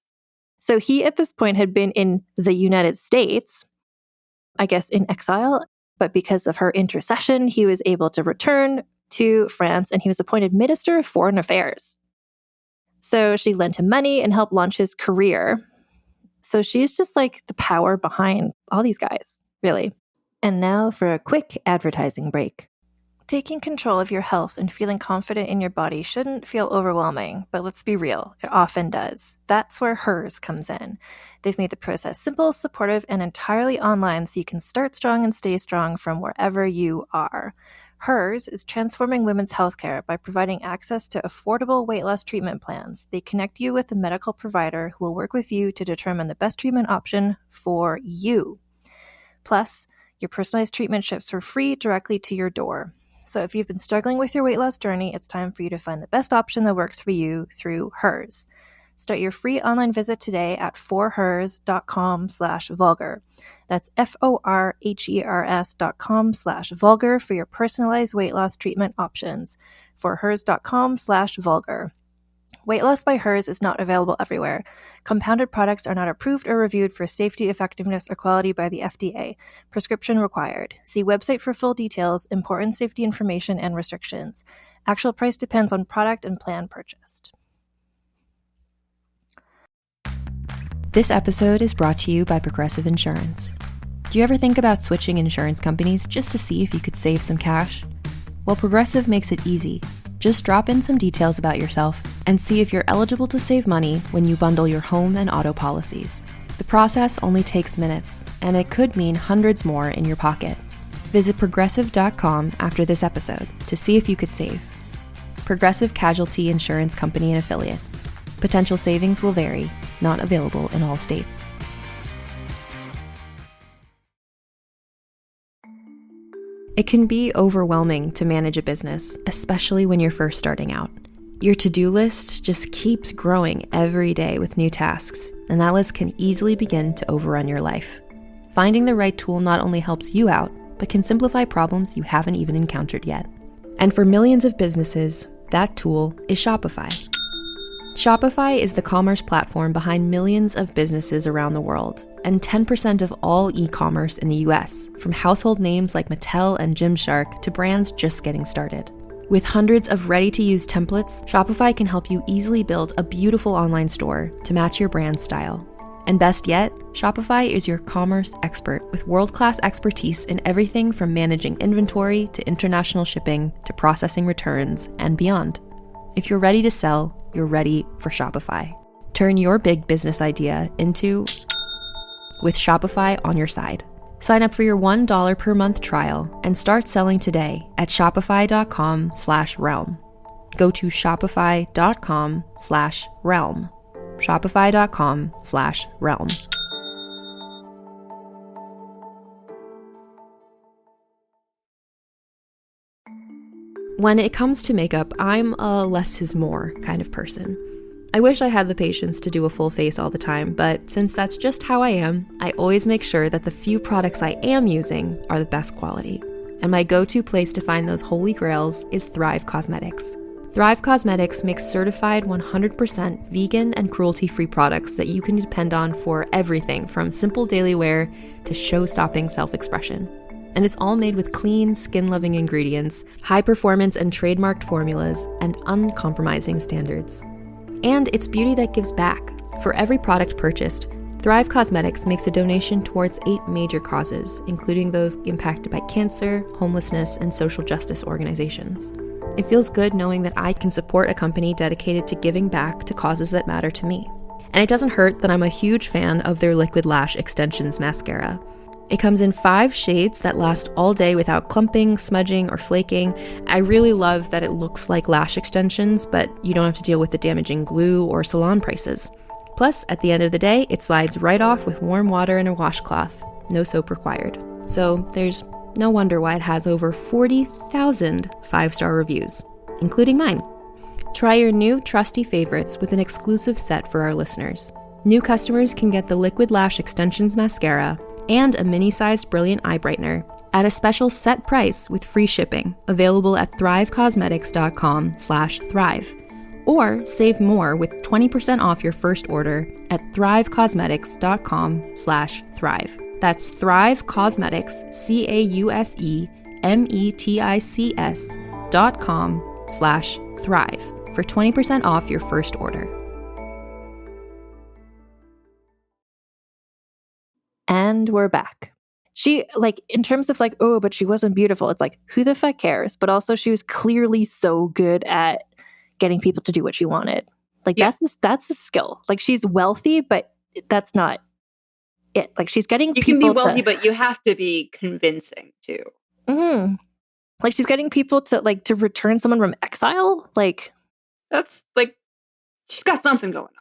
So he at this point had been in the United States, I guess in exile, but because of her intercession, he was able to return to France and he was appointed Minister of Foreign Affairs. So she lent him money and helped launch his career. So she's just like the power behind all these guys, really. And now for a quick advertising break. Taking control of your health and feeling confident in your body shouldn't feel overwhelming, but let's be real, it often does. That's where Hers comes in. They've made the process simple, supportive, and entirely online so you can start strong and stay strong from wherever you are. Hers is transforming women's healthcare by providing access to affordable weight loss treatment plans. They connect you with a medical provider who will work with you to determine the best treatment option for you. Plus, your personalized treatment ships for free directly to your door. So if you've been struggling with your weight loss journey, it's time for you to find the best option that works for you through Hers. Start your free online visit today at forhers.com/vulgar. That's forhers.com/vulgar for your personalized weight loss treatment options. forhers.com/vulgar. Weight loss by Hers is not available everywhere. Compounded products are not approved or reviewed for safety, effectiveness, or quality by the FDA. Prescription required. See website for full details, important safety information, and restrictions. Actual price depends on product and plan purchased. This episode is brought to you by Progressive Insurance. Do you ever think about switching insurance companies just to see if you could save some cash? Well, Progressive makes it easy. Just drop in some details about yourself and see if you're eligible to save money when you bundle your home and auto policies. The process only takes minutes, and it could mean hundreds more in your pocket. Visit progressive.com after this episode to see if you could save. Progressive Casualty Insurance Company and Affiliates. Potential savings will vary, not available in all states. It can be overwhelming to manage a business, especially when you're first starting out. Your to-do list just keeps growing every day with new tasks, and that list can easily begin to overrun your life. Finding the right tool not only helps you out, but can simplify problems you haven't even encountered yet. And for millions of businesses, that tool is Shopify. Shopify is the commerce platform behind millions of businesses around the world, and 10% of all e-commerce in the US, from household names like Mattel and Gymshark to brands just getting started. With hundreds of ready-to-use templates, Shopify can help you easily build a beautiful online store to match your brand style. And best yet, Shopify is your commerce expert with world-class expertise in everything from managing inventory to international shipping to processing returns and beyond. If you're ready to sell, you're ready for Shopify. Turn your big business idea into with Shopify on your side. Sign up for your $1 per month trial and start selling today at shopify.com/realm. Go to shopify.com/realm. Shopify.com/realm. When it comes to makeup, I'm a less is more kind of person. I wish I had the patience to do a full face all the time, but since that's just how I am, I always make sure that the few products I am using are the best quality. And my go-to place to find those holy grails is Thrive Causemetics. Thrive Causemetics makes certified 100% vegan and cruelty-free products that you can depend on for everything from simple daily wear to show-stopping self-expression. And it's all made with clean, skin-loving ingredients, high-performance and trademarked formulas, and uncompromising standards. And it's beauty that gives back. For every product purchased, Thrive Causemetics makes a donation towards 8 major causes, including those impacted by cancer, homelessness, and social justice organizations. It feels good knowing that I can support a company dedicated to giving back to causes that matter to me. And it doesn't hurt that I'm a huge fan of their Liquid Lash Extensions mascara. It comes in 5 shades that last all day without clumping, smudging, or flaking. I really love that it looks like lash extensions, but you don't have to deal with the damaging glue or salon prices. Plus, at the end of the day, it slides right off with warm water and a washcloth. No soap required. So there's no wonder why it has over 40,000 5-star reviews, including mine. Try your new trusty favorites with an exclusive set for our listeners. New customers can get the Liquid Lash Extensions mascara and a mini-sized brilliant eye brightener at a special set price with free shipping, available at thrivecausemetics.com/thrive. Or save more with 20% off your first order at thrivecausemetics.com/thrive. That's Thrive Causemetics, CAUSEMETICS.com/thrive for 20% off your first order. And we're back. She, like, in terms of like, oh, but she wasn't beautiful. It's like, who the fuck cares? But also she was clearly so good at getting people to do what she wanted. Like, Yeah. that's a skill. Like, she's wealthy, but that's not it. Like, she's getting You people can be wealthy, but you have to be convincing too. Like, she's getting people to like to return someone from exile. Like, That's like, she's got something going on.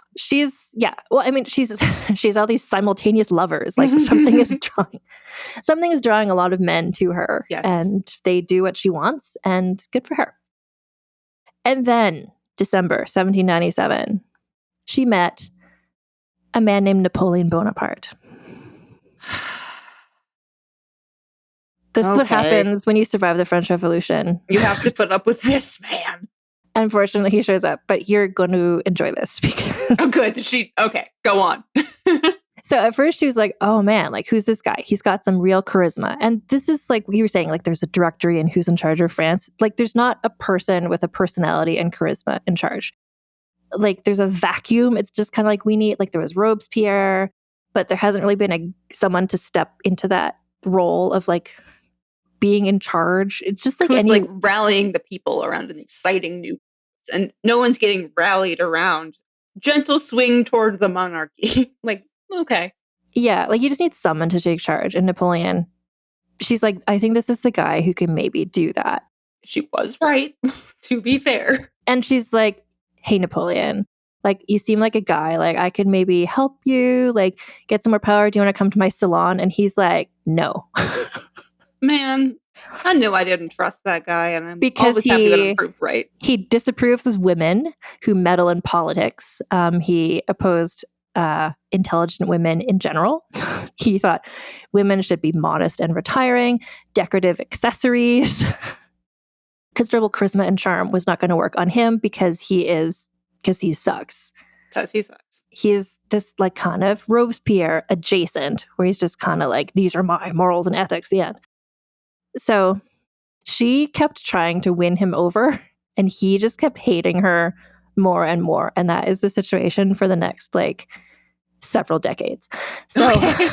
Well, I mean, she's all these simultaneous lovers. Like, something is drawing a lot of men to her. Yes. And they do what she wants, and good for her. And then December 1797, she met a man named Napoleon Bonaparte. This is what happens when you survive the French Revolution. You have to put up with this man. Unfortunately, he shows up, but you're going to enjoy this because... Oh, good. Okay, go on. So at first she was like, oh man, like, who's this guy? He's got some real charisma. And this is like you were saying, like, there's a directory in who's in charge of France. Like, there's not a person with a personality and charisma in charge. Like, there's a vacuum. It's just kind of like we need, like, there was Robespierre, but there hasn't really been someone to step into that role of like being in charge. It's just like who's like rallying the people around an exciting new, and no one's getting rallied around. Gentle swing toward the monarchy. Like, okay. Yeah, like, you just need someone to take charge. And Napoleon, she's like, I think this is the guy who can maybe do that. She was right, to be fair. And she's like, hey, Napoleon, like, you seem like a guy, like, I could maybe help you, like, get some more power. Do you want to come to my salon? And he's like, no. Man, I knew I didn't trust that guy, and I'm because always happy that I'm proved right. He disapproves of women who meddle in politics. He opposed intelligent women in general. He thought women should be modest and retiring, decorative accessories. Considerable charisma and charm was not going to work on him because he sucks. Because he sucks. He's this, like, kind of Robespierre adjacent, where he's just kind of like, these are my morals and ethics, the end. So she kept trying to win him over, and he just kept hating her more and more. And that is the situation for the next, like, several decades. So, okay.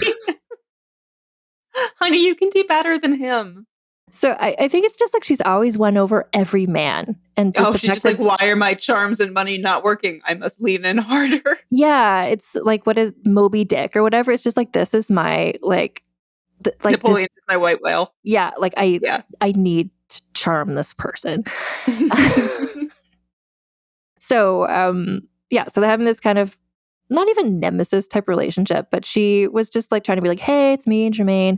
Honey, you can do better than him. So I think it's just like she's always won over every man. And she's just like, why are my charms and money not working? I must lean in harder. Yeah, it's like, what is Moby Dick or whatever? It's just like, this is my, like Napoleon is my white whale. Yeah, like, I need to charm this person. So they're having this kind of not even nemesis type relationship, but she was just like trying to be like, hey, it's me, Germaine.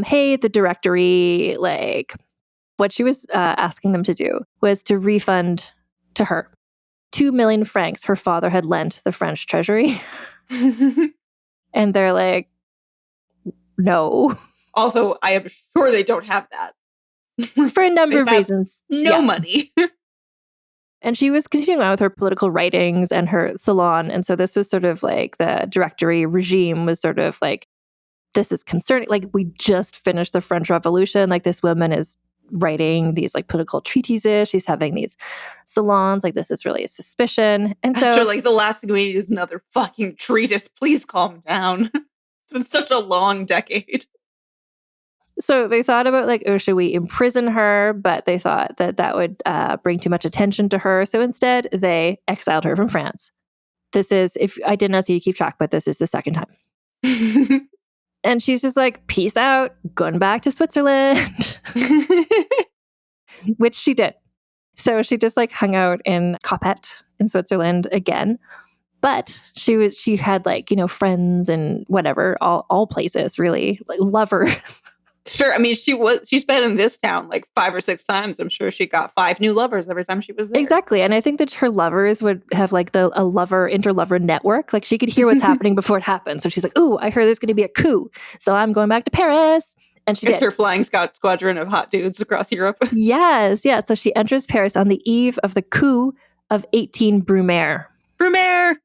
Hey, the directory. Like, what she was asking them to do was to refund to her 2 million francs her father had lent the French treasury. And they're like, no. Also, I am sure they don't have that. For a number of reasons. No money. And she was continuing on with her political writings and her salon. And so this was sort of like the directory regime was sort of like, this is concerning. Like, we just finished the French Revolution. Like, this woman is writing these, like, political treatises. She's having these salons. Like, this is really a suspicion. And so, after, like, the last thing we need is another fucking treatise. Please calm down. It's been such a long decade. So they thought about, like, oh, should we imprison her? But they thought that would bring too much attention to her. So instead, they exiled her from France. This is, if I didn't ask you to keep track, but this is the second time. And she's just like, peace out, going back to Switzerland. Which she did. So she just, like, hung out in Coppet in Switzerland again. But she had, like, you know, friends and whatever, all places, really, like, lovers. Sure. I mean, she's been in this town like 5 or 6 times. I'm sure she got 5 new lovers every time she was there. Exactly. And I think that her lovers would have, like, a interlover network. Like, she could hear what's happening before it happens. So she's like, oh, I heard there's going to be a coup. So I'm going back to Paris. And she did. It's her flying scout squadron of hot dudes across Europe. Yes. Yeah. So she enters Paris on the eve of the coup of 18 Brumaire. Brumaire!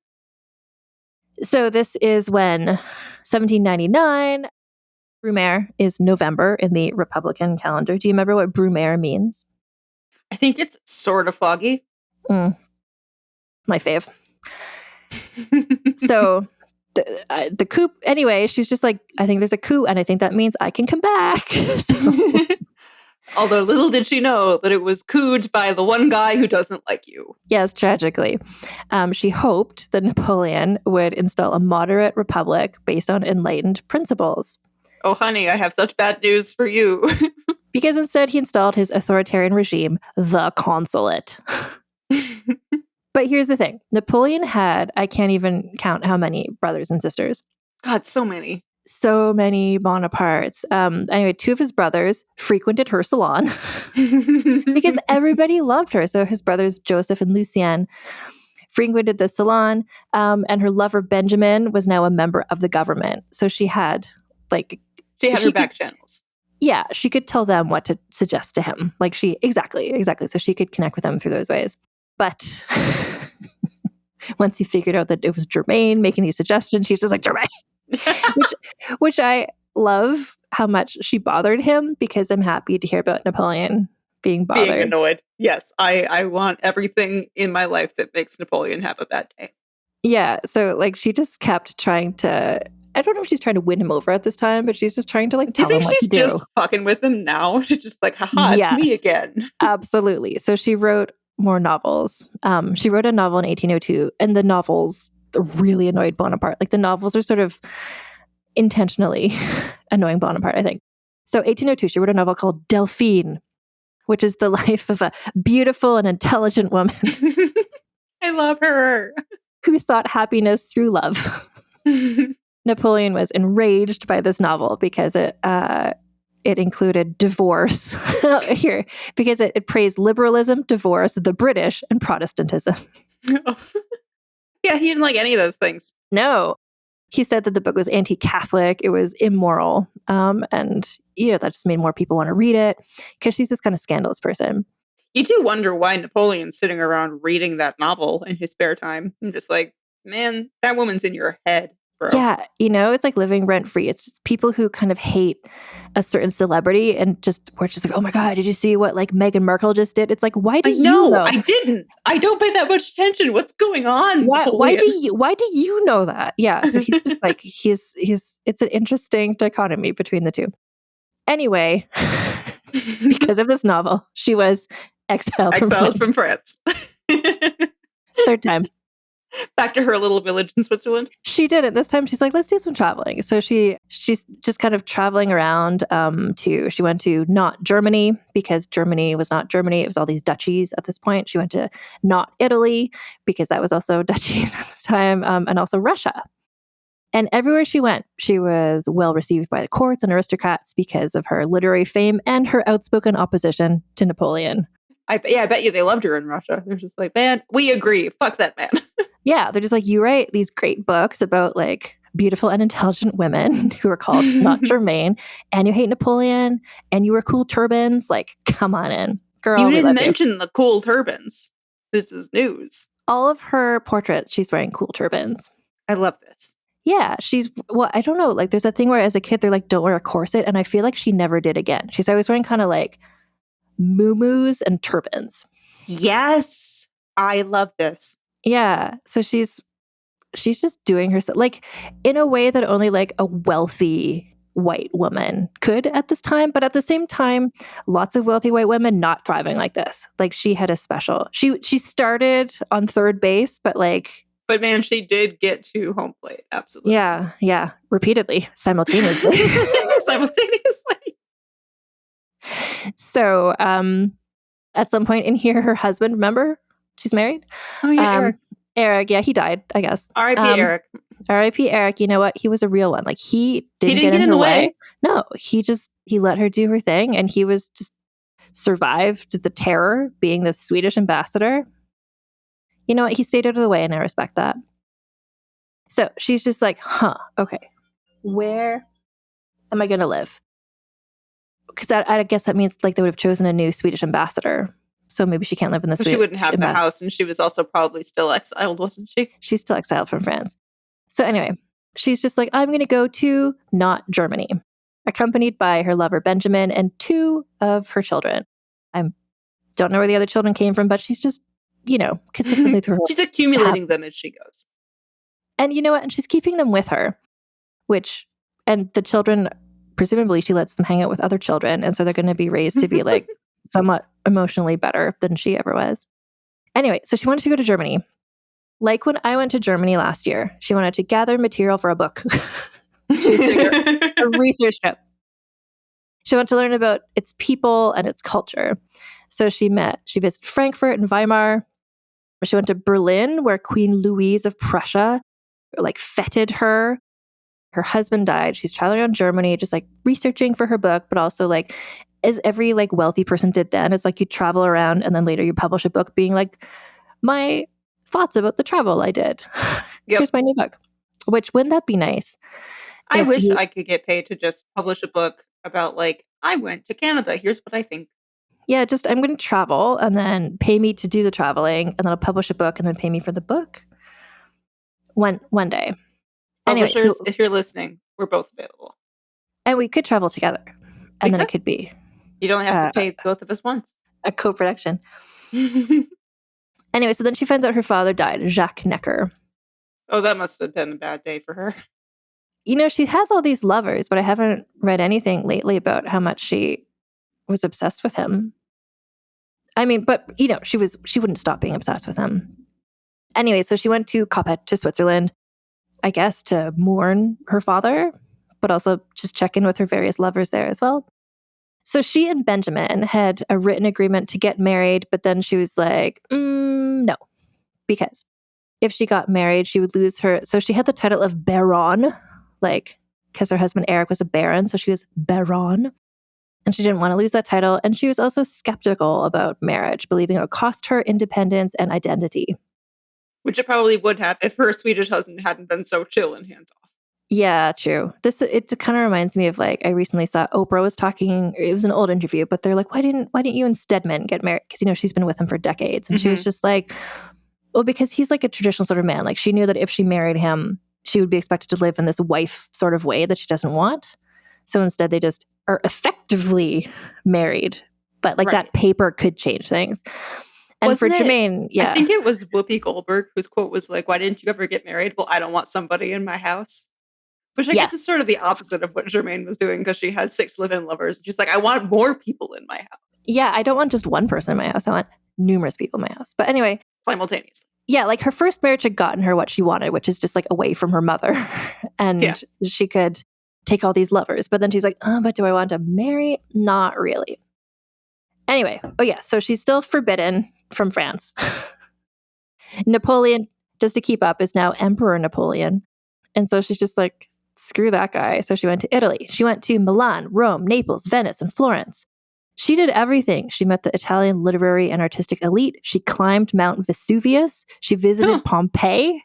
So this is when 1799... Brumaire is November in the Republican calendar. Do you remember what Brumaire means? I think it's sort of foggy. my fave. So the coup, anyway, she's just like, I think there's a coup and I think that means I can come back. So, Although little did she know that it was cooed by the one guy who doesn't like you. yes, tragically. She hoped that Napoleon would install a moderate republic based on enlightened principles. Oh, honey, I have such bad news for you. Because instead he installed his authoritarian regime, the consulate. But here's the thing. Napoleon had, I can't even count how many brothers and sisters. God, so many. So many Bonapartes. Anyway, 2 of his brothers frequented her salon because everybody loved her. So his brothers, Joseph and Lucien, frequented the salon, and her lover, Benjamin, was now a member of the government. So she had, like... She had her back channels. Yeah, she could tell them what to suggest to him. Like exactly. So she could connect with them through those ways. But once he figured out that it was Germaine making these suggestions, she's just like, Germaine! which I love how much she bothered him, because I'm happy to hear about Napoleon being bothered. Being annoyed. Yes, I want everything in my life that makes Napoleon have a bad day. Yeah, so like she just kept trying to... I don't know if she's trying to win him over at this time, but she's just trying to like tell him what to do. Do you think she's just fucking with him now? She's just like, haha, yes, it's me again. Absolutely. So she wrote more novels. She wrote a novel in 1802, and the novels really annoyed Bonaparte. Like the novels are sort of intentionally annoying Bonaparte, I think. So 1802, she wrote a novel called Delphine, which is the life of a beautiful and intelligent woman. I love her. Who sought happiness through love. Napoleon was enraged by this novel because it included divorce here, because it praised liberalism, divorce, the British, and Protestantism. Yeah, he didn't like any of those things. No. He said that the book was anti-Catholic, it was immoral, and that just made more people want to read it, because she's this kind of scandalous person. You do wonder why Napoleon's sitting around reading that novel in his spare time. I'm just like, man, that woman's in your head. Bro. Yeah, it's like living rent-free. It's just people who kind of hate a certain celebrity and we're just like, oh my God, did you see what like Meghan Markle just did? It's like, why do you know? I didn't. I don't pay that much attention. What's going on? Why do you know that? Yeah, so he's just like, he's it's an interesting dichotomy between the two. Anyway, because of this novel, she was exiled from France. 3rd time. Back to her little village in Switzerland. She did it. This time she's like, let's do some traveling. So she's just kind of traveling around she went to not Germany, because Germany was not Germany. It was all these duchies at this point. She went to not Italy, because that was also duchies at this time, and also Russia. And everywhere she went, she was well received by the courts and aristocrats because of her literary fame and her outspoken opposition to Napoleon. I bet you they loved her in Russia. They're just like, man, we agree. Fuck that man. Yeah, they're just like, you write these great books about like beautiful and intelligent women who are called not Germaine, and you hate Napoleon, and you wear cool turbans. Like, come on in, girl. You didn't mention the cool turbans. This is news. All of her portraits, she's wearing cool turbans. I love this. Yeah, I don't know. Like, there's a thing where as a kid, they're like, don't wear a corset, and I feel like she never did again. She's always wearing kind of like muumuus and turbans. Yes, I love this. Yeah, so she's just doing herself like in a way that only like a wealthy white woman could at this time, but at the same time, lots of wealthy white women not thriving like this. Like she had a special. She started on 3rd base, but man, she did get to home plate. Absolutely. Yeah, repeatedly, simultaneously. So, at some point in here, her husband, remember? She's married. Oh, yeah, Eric, yeah, he died, I guess. R.I.P. Eric. R.I.P. Eric. You know what? He was a real one. Like, he didn't get in her way. No, he let her do her thing, and he was just survived the terror being the Swedish ambassador. You know what? He stayed out of the way, and I respect that. So she's just like, okay, where am I going to live? Because I guess that means like they would have chosen a new Swedish ambassador. So maybe she can't live in the Swedish. She wouldn't have the house, and she was also probably still exiled, wasn't she? She's still exiled from France. So anyway, she's just like, I'm going to go to not Germany, accompanied by her lover Benjamin and 2 of her children. I don't know where the other children came from, but she's just consistently through her. She's accumulating them as she goes. And you know what? And she's keeping them with her, and the children, presumably she lets them hang out with other children. And so they're going to be raised to be like somewhat emotionally better than she ever was. Anyway, so she wanted to go to Germany. Like when I went to Germany last year, she wanted to gather material for a book. She was doing a research trip. She wanted to learn about its people and its culture. So she visited Frankfurt and Weimar. She went to Berlin, where Queen Louise of Prussia feted her. Her husband died. She's traveling around Germany, just researching for her book, but also as every wealthy person did then. It's you travel around and then later you publish a book being my thoughts about the travel I did. Yep. Here's my new book. Which, wouldn't that be nice? I wish I could get paid to just publish a book about I went to Canada. Here's what I think. Yeah, I'm going to travel and then pay me to do the traveling, and then I'll publish a book and then pay me for the book. One day. Anyway, publishers, if you're listening, we're both available. And we could travel together. And then it could be. You don't have to pay both of us once. A co-production. Anyway, so then she finds out her father died, Jacques Necker. Oh, that must have been a bad day for her. She has all these lovers, but I haven't read anything lately about how much she was obsessed with him. I mean, but, she wouldn't stop being obsessed with him. Anyway, so she went to Coppet, to Switzerland, I guess, to mourn her father, but also just check in with her various lovers there as well. So she and Benjamin had a written agreement to get married, but then she was like, no, because if she got married, she would lose her. So she had the title of Baron, because her husband Eric was a baron, so she was Baron. And she didn't want to lose that title. And she was also skeptical about marriage, believing it would cost her independence and identity. Which it probably would have if her Swedish husband hadn't been so chill and hands off. Yeah, true. It kind of reminds me of I recently saw Oprah was talking. It was an old interview, but they're like, why didn't you and Stedman get married? Because she's been with him for decades, and she was just like, well, because he's a traditional sort of man. She knew that if she married him, she would be expected to live in this wife sort of way that she doesn't want. So instead, they just are effectively married, but that paper could change things. And Wasn't for Germaine, I think it was Whoopi Goldberg whose quote was why didn't you ever get married? Well, I don't want somebody in my house. Which I guess is sort of the opposite of what Germaine was doing, because she has 6 live-in lovers. She's I want more people in my house. Yeah, I don't want just one person in my house. I want numerous people in my house. But anyway. Simultaneously. Yeah, her first marriage had gotten her what she wanted, which is just away from her mother. And she could take all these lovers. But then she's but do I want to marry? Not really. Anyway, so she's still forbidden from France. Napoleon, just to keep up, is now Emperor Napoleon. And so she's just screw that guy. So she went to Italy. She went to Milan, Rome, Naples, Venice, and Florence. She did everything. She met the Italian literary and artistic elite. She climbed Mount Vesuvius. She visited Pompeii.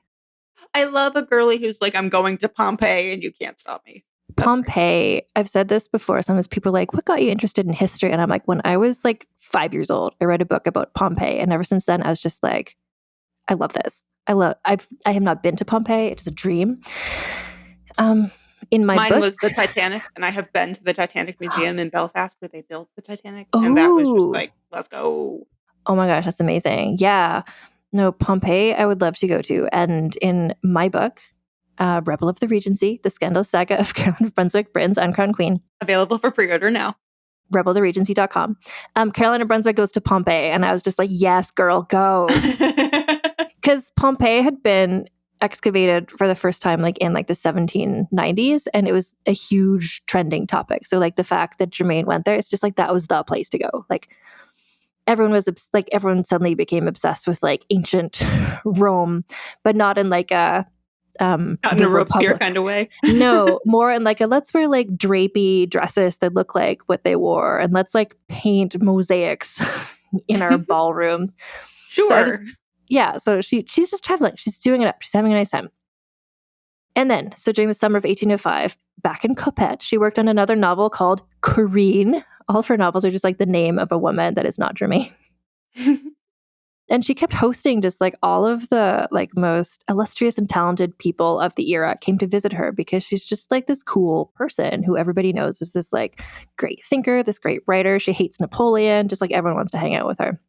I love a girly who's I'm going to Pompeii and you can't stop me. That's Pompeii. great. I've said this before. Sometimes people are what got you interested in history? And I'm when I was 5 years old, I read a book about Pompeii. And ever since then, I was just I love this. I have not been to Pompeii. It is a dream. In my Mine book, was the Titanic, and I have been to the Titanic Museum in Belfast where they built the Titanic. And that was just let's go. Oh my gosh, that's amazing. Yeah. No, Pompeii, I would love to go to. And in my book, Rebel of the Regency, the scandalous saga of Caroline of Brunswick, Britain's uncrowned queen. Available for pre-order now. rebeltheregency.com. Caroline of Brunswick goes to Pompeii, and I was just yes, girl, go. Because Pompeii had been excavated for the first time in the 1790s, and it was a huge trending topic. So the fact that Germaine went there, it's just that was the place to go. Everyone was everyone suddenly became obsessed with ancient Rome, but not in a not in a Robespierre kind of way. No, more in a let's wear drapey dresses that look like what they wore, and let's paint mosaics in our ballrooms. Sure. So she's just traveling. She's doing it up. She's having a nice time. And then, so during the summer of 1805, back in Coppet, she worked on another novel called Corinne. All of her novels are just the name of a woman that is not Germaine. And she kept hosting just all of the most illustrious and talented people of the era came to visit her, because she's just this cool person who everybody knows is this great thinker, this great writer. She hates Napoleon, just everyone wants to hang out with her.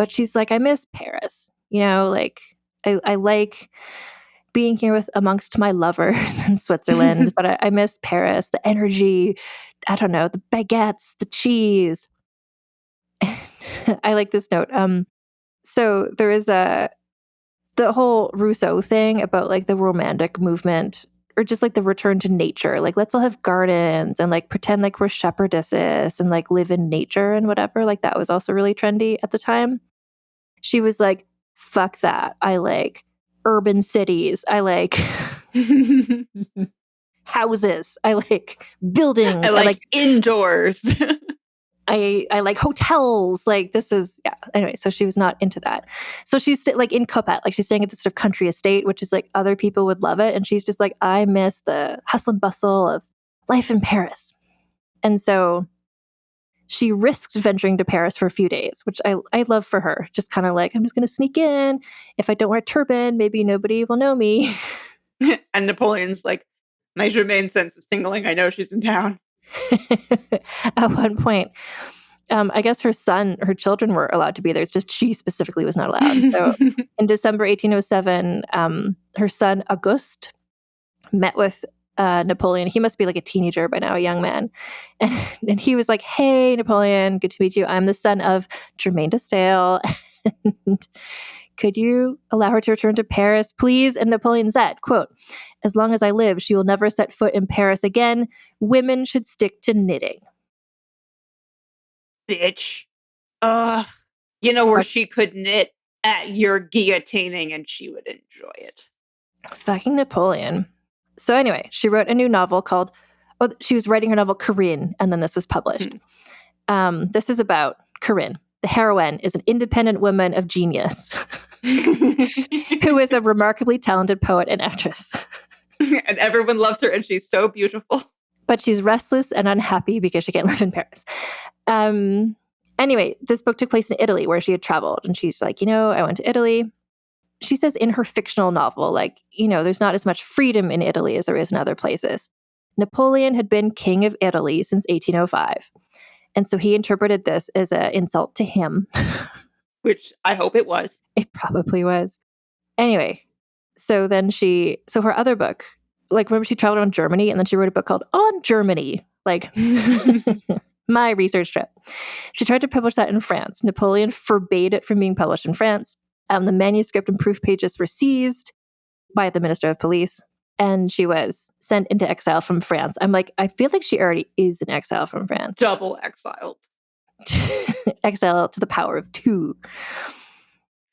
but she's like, I miss Paris. You know, like I like being here with amongst my lovers in Switzerland, but I miss Paris, the energy, I don't know, the baguettes, the cheese. I like this note. So there is the whole Rousseau thing about like the romantic movement or just like the return to nature. Like, let's all have gardens and like pretend like we're shepherdesses and like live in nature and whatever. Like, that was also really trendy at the time. She was like, fuck that. I like urban cities. I like houses. I like buildings. I like indoors. I like hotels. Like, this is, yeah. Anyway, so she was not into that. So she's like in Coppet, like she's staying at this sort of country estate, which is like other people would love it. And she's just like, I miss the hustle and bustle of life in Paris. And so she risked venturing to Paris for a few days, which I love for her. Just kind of like, I'm just going to sneak in. If I don't wear a turban, maybe nobody will know me. And Napoleon's like, my Germaine sense is tingling. I know she's in town. At one point, I guess her children were allowed to be there. It's just she specifically was not allowed. So in December 1807, her son Auguste met with Napoleon. He must be like a teenager by now, a young man. And he was like, hey, Napoleon, good to meet you. I'm the son of Germaine de Staël. And could you allow her to return to Paris, please? And Napoleon said, quote, as long as I live, she will never set foot in Paris again. Women should stick to knitting. Bitch. You know where she could knit? At your guillotining, and she would enjoy it. Fucking Napoleon. So anyway, she wrote a new novel she was writing her novel Corinne, and then this was published. This is about Corinne. The heroine is an independent woman of genius who is a remarkably talented poet and actress. And everyone loves her, and she's so beautiful. But she's restless and unhappy because she can't live in Paris. Anyway, this book took place in Italy where she had traveled. And she's like, I went to Italy. She says in her fictional novel, like, there's not as much freedom in Italy as there is in other places. Napoleon had been king of Italy since 1805. And so he interpreted this as an insult to him. Which I hope it was. It probably was. Anyway, so her other book, like, remember she traveled around Germany and then she wrote a book called On Germany, like my research trip. She tried to publish that in France. Napoleon forbade it from being published in France. The manuscript and proof pages were seized by the Minister of Police, and she was sent into exile from France. I'm like, I feel like she already is in exile from France. Double exiled. Exile to the power of 2.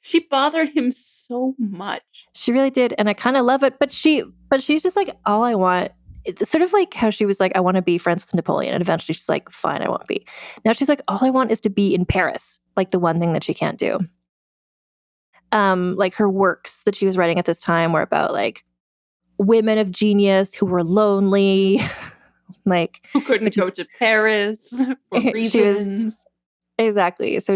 She bothered him so much. She really did, and I kind of love it. But she's just like, all I want. It's sort of like how she was like, I want to be friends with Napoleon, and eventually she's like, fine, I won't be. Now she's like, all I want is to be in Paris, like the one thing that she can't do. Like her works that she was writing at this time were about like women of genius who were lonely, like who couldn't go to Paris for reasons. Exactly. So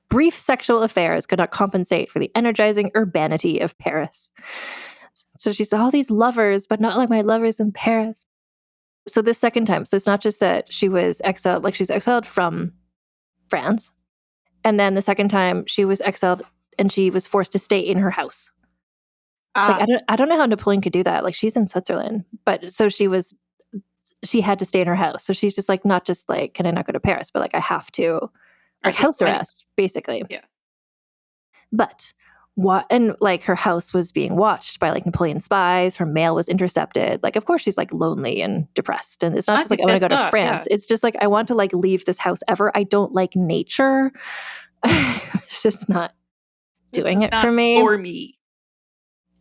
brief sexual affairs could not compensate for the energizing urbanity of Paris. So she saw all these lovers, but not like my lovers in Paris. So this second time, so it's not just that she was exiled, like she's exiled from France. And then the second time she was exiled and she was forced to stay in her house. Like, I don't know how Napoleon could do that. Like, she's in Switzerland, but so she had to stay in her house. So she's just like, not just like, can I not go to Paris, but like, I have to, like, house arrest, basically. Yeah. But and like her house was being watched by like Napoleon spies. Her mail was intercepted. Like, of course she's like lonely and depressed. And it's not just like, I want to go to France. Yeah. It's just like, I want to like leave this house ever. I don't like nature. It's just not doing it for me. For me.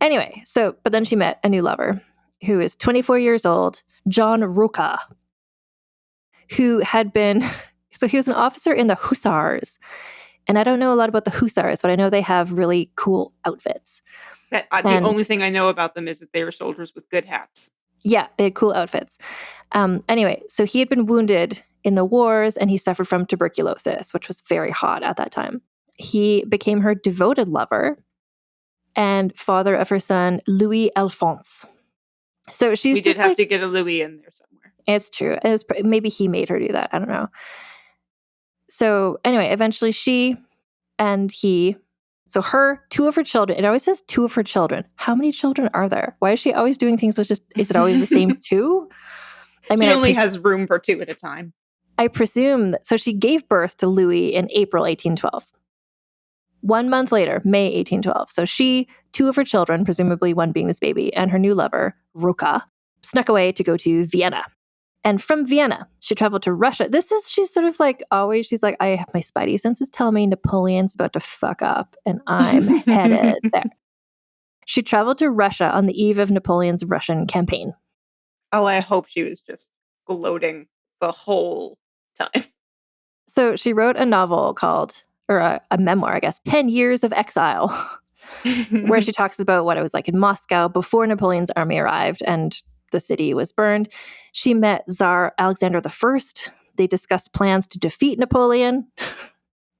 Anyway, but then she met a new lover who is 24 years old, John Roca, who had been, so he was an officer in the Hussars. And I don't know a lot about the Hussars, but I know they have really cool outfits. The only thing I know about them is that they were soldiers with good hats. Yeah, they had cool outfits. Anyway, so he had been wounded in the wars and he suffered from tuberculosis, which was very hot at that time. He became her devoted lover and father of her son, Louis Alphonse. So we did have to get a Louis in there somewhere. It's true. It was maybe he made her do that. I don't know. So anyway, eventually she And two of her children, it always says two of her children. How many children are there? Why is she always doing things with is it always the same two? I mean, she only has room for two at a time. I presume so she gave birth to Louis in April 1812. 1 month later, May 1812. So two of her children, presumably one being this baby, and her new lover, Roka, snuck away to go to Vienna. And from Vienna, she traveled to Russia. She's sort of like always, she's like, I have my spidey senses tell me Napoleon's about to fuck up and I'm headed there. She traveled to Russia on the eve of Napoleon's Russian campaign. Oh, I hope she was just gloating the whole time. So she wrote a novel a memoir, I guess, 10 Years of Exile, where she talks about what it was like in Moscow before Napoleon's army arrived and the city was burned. She met Tsar Alexander I. They discussed plans to defeat Napoleon.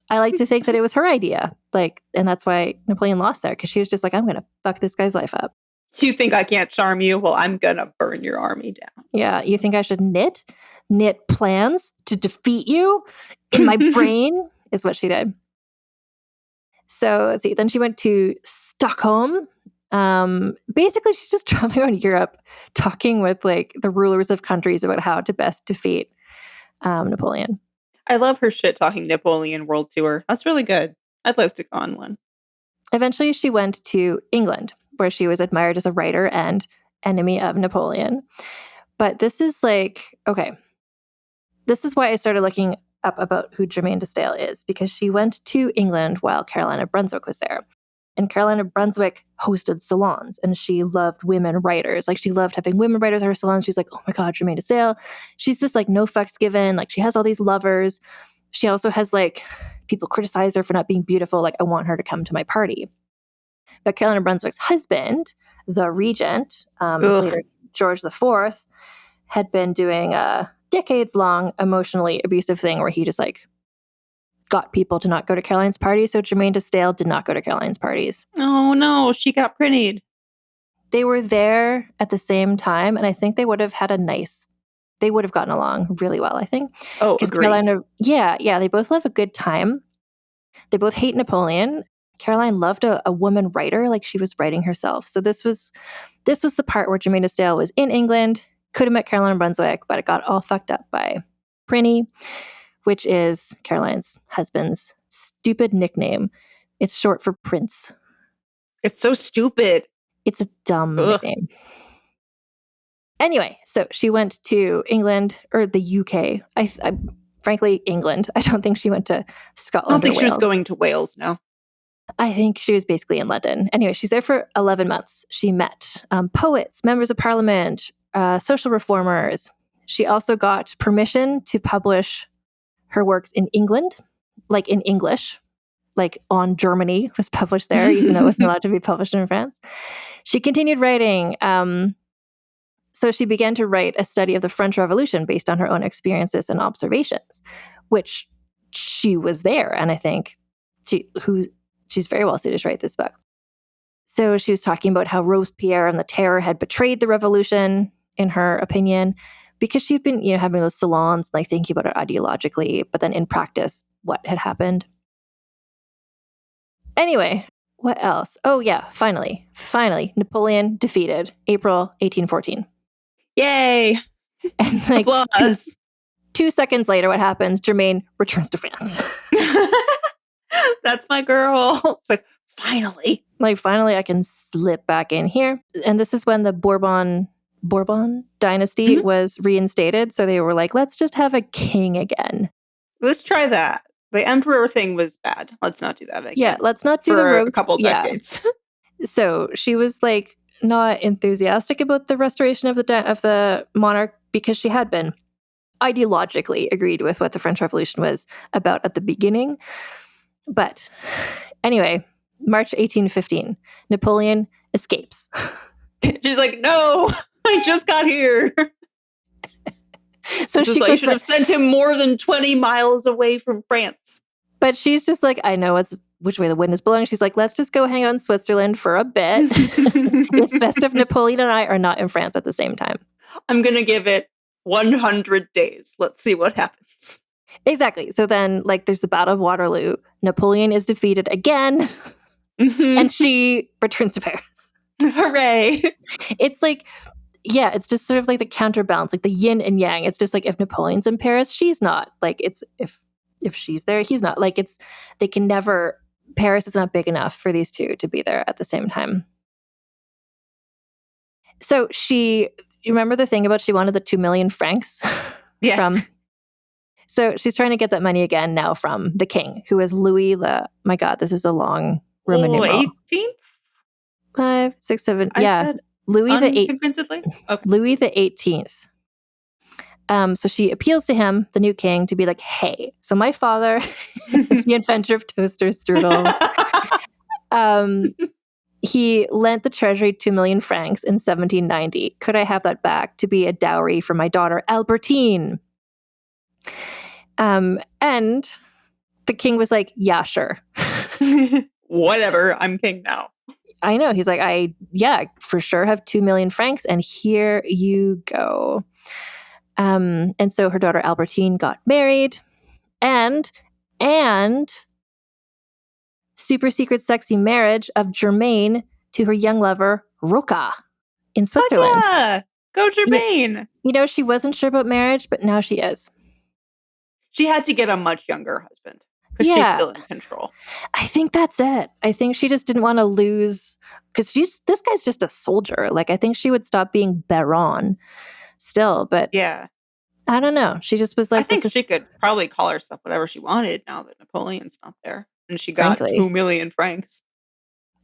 I like to think that it was her idea. And that's why Napoleon lost there, because she was just like, I'm going to fuck this guy's life up. You think I can't charm you? Well, I'm going to burn your army down. Yeah, you think I should knit plans to defeat you in my brain is what she did. So let's see. Then she went to Stockholm. Basically, she's just traveling around Europe, talking with the rulers of countries about how to best defeat Napoleon. I love her shit-talking Napoleon world tour. That's really good. I'd like to go on one. Eventually, she went to England, where she was admired as a writer and enemy of Napoleon. But this is this is why I started looking up about who Germaine de Staël is, because she went to England while Caroline of Brunswick was there. And Caroline of Brunswick hosted salons, and she loved women writers. She loved having women writers at her salons. She's like, oh my God, Germaine de Staël. She's this no fucks given. She has all these lovers. She also has people criticize her for not being beautiful. I want her to come to my party. But Caroline of Brunswick's husband, the regent, later George IV, had been doing a decades-long emotionally abusive thing where he just got people to not go to Caroline's party. So Germaine de Staël did not go to Caroline's parties. Oh no, she got prettied. They were there at the same time, and I think they would have gotten along really well, I think. Oh, agreed. Yeah, they both love a good time. They both hate Napoleon. Caroline loved a woman writer, she was writing herself. So this was the part where Germaine de Staël was in England, could have met Caroline of Brunswick, but it got all fucked up by Prinny, which is Caroline's husband's stupid nickname. It's short for Prince. It's so stupid. It's a dumb nickname. Anyway, so she went to England, or the UK. Frankly, England. I don't think she went to Scotland. I don't think or she was Wales. going to Wales, no. I think she was basically in London. Anyway, she's there for 11 months. She met poets, members of parliament, social reformers. She also got permission to publish her works in England, in English, On Germany was published there, even though it wasn't allowed to be published in France. She continued writing. So she began to write a study of the French Revolution based on her own experiences and observations, which she was there. And I think she's very well suited to write this book. So she was talking about how Robespierre and the Terror had betrayed the revolution, in her opinion, because she'd been, having those salons, thinking about it ideologically, but then in practice, what had happened. Anyway, what else? Oh yeah, finally, Napoleon defeated, April 1814. Yay! And Applause. 2 seconds later, what happens? Germaine returns to France. That's my girl. It's finally. Finally, I can slip back in here. And this is when the Bourbon dynasty was reinstated. So they were like, let's just have a king again. Let's try that. The emperor thing was bad. Let's not do that again. Yeah, let's not do for a couple decades. So she was not enthusiastic about the restoration of the monarch, because she had been ideologically agreed with what the French Revolution was about at the beginning. But anyway, March 1815, Napoleon escapes. She's like, no, I just got here. So I should have sent him more than 20 miles away from France. But she's just I know which way the wind is blowing. She's like, let's just go hang out in Switzerland for a bit. It's best if Napoleon and I are not in France at the same time. I'm going to give it 100 days. Let's see what happens. Exactly. So then, like, there's the Battle of Waterloo. Napoleon is defeated again, and she returns to Paris. Hooray! It's like, yeah, it's just sort of like the counterbalance, like the yin and yang. It's just like if Napoleon's in Paris, she's not. Like it's if she's there, he's not. Like it's they can never. Paris is not big enough for these two to be there at the same time. So you remember the thing about she wanted the 2 million francs Yeah. from. So she's trying to get that money again now from the king, who is Louis my God, this is a long Roman numeral. 18th? 5, 6, 7. I Yeah. said Louis the unconvincedly? Okay. Louis the 18th. So she appeals to him, the new king, to be like, hey, so my father, the inventor of toaster strudels, he lent the treasury 2 million francs in 1790. Could I have that back to be a dowry for my daughter, Albertine? And the king was like, yeah, sure. Whatever, I'm king now. I know. He's like, yeah, for sure have 2 million francs, and here you go. And so her daughter Albertine got married, and super secret sexy marriage of Germaine to her young lover Roca in Switzerland. Oh, yeah. Go Germaine. You know, she wasn't sure about marriage, but now she is. She had to get a much younger husband because she's still in control. I think that's it. I think she just didn't want to lose because this guy's just a soldier. Like, I think she would stop being Baron still, but yeah, I don't know. She just was like, I think she could probably call herself whatever she wanted now that Napoleon's not there, and she got 2 million francs.